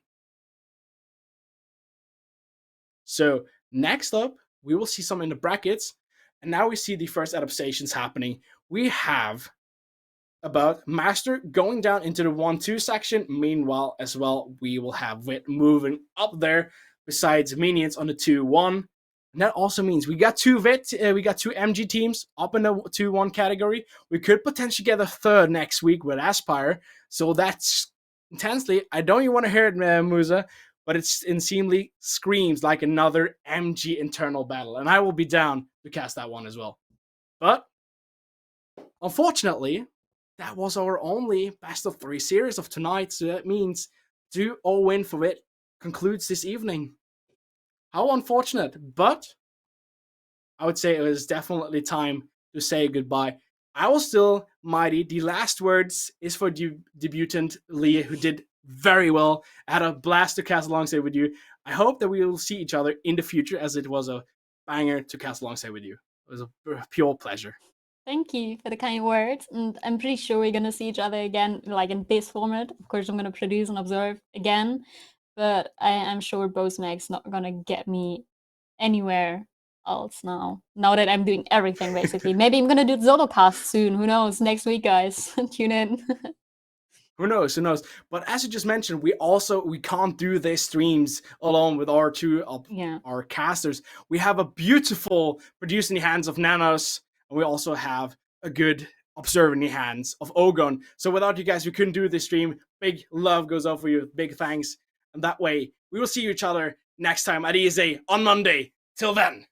A: So next up, we will see some in the brackets, and now we see the first adaptations happening. We have about Mxster going down into the 1-2 section. Meanwhile, as well, we will have WiT moving up there besides Minions on the 2-1. And that also means we got two MG teams up in the 2-1 category. We could potentially get a third next week with Aspire. So that's intensely. I don't even want to hear it, Musa, but it seemingly screams like another MG internal battle. And I will be down to cast that one as well. But unfortunately, that was our only best of 3 series of tonight. So that means 2-0 win for WiT concludes this evening. How unfortunate, but I would say it was definitely time to say goodbye. I was still mighty. The last words is for debutant Lee, who did very well. I had a blast to cast alongside with you. I hope that we will see each other in the future, as it was a banger to cast alongside with you. It was a pure pleasure.
B: Thank you for the kind words, and I'm pretty sure we're gonna see each other again, like in this format. Of course, I'm gonna produce and observe again, but I'm sure BO3's not gonna get me anywhere else now. Now that I'm doing everything, basically. Maybe I'm gonna do Zolocast soon. Who knows? Next week, guys. Tune in.
A: Who knows? Who knows? But as you just mentioned, we can't do these streams alone with our two of our casters. We have a beautiful producer in the hands of Nanos, and we also have a good observer in the hands of Ogon. So without you guys, we couldn't do this stream. Big love goes out for you. Big thanks. And that way, we will see each other next time at ESA on Monday. Till then.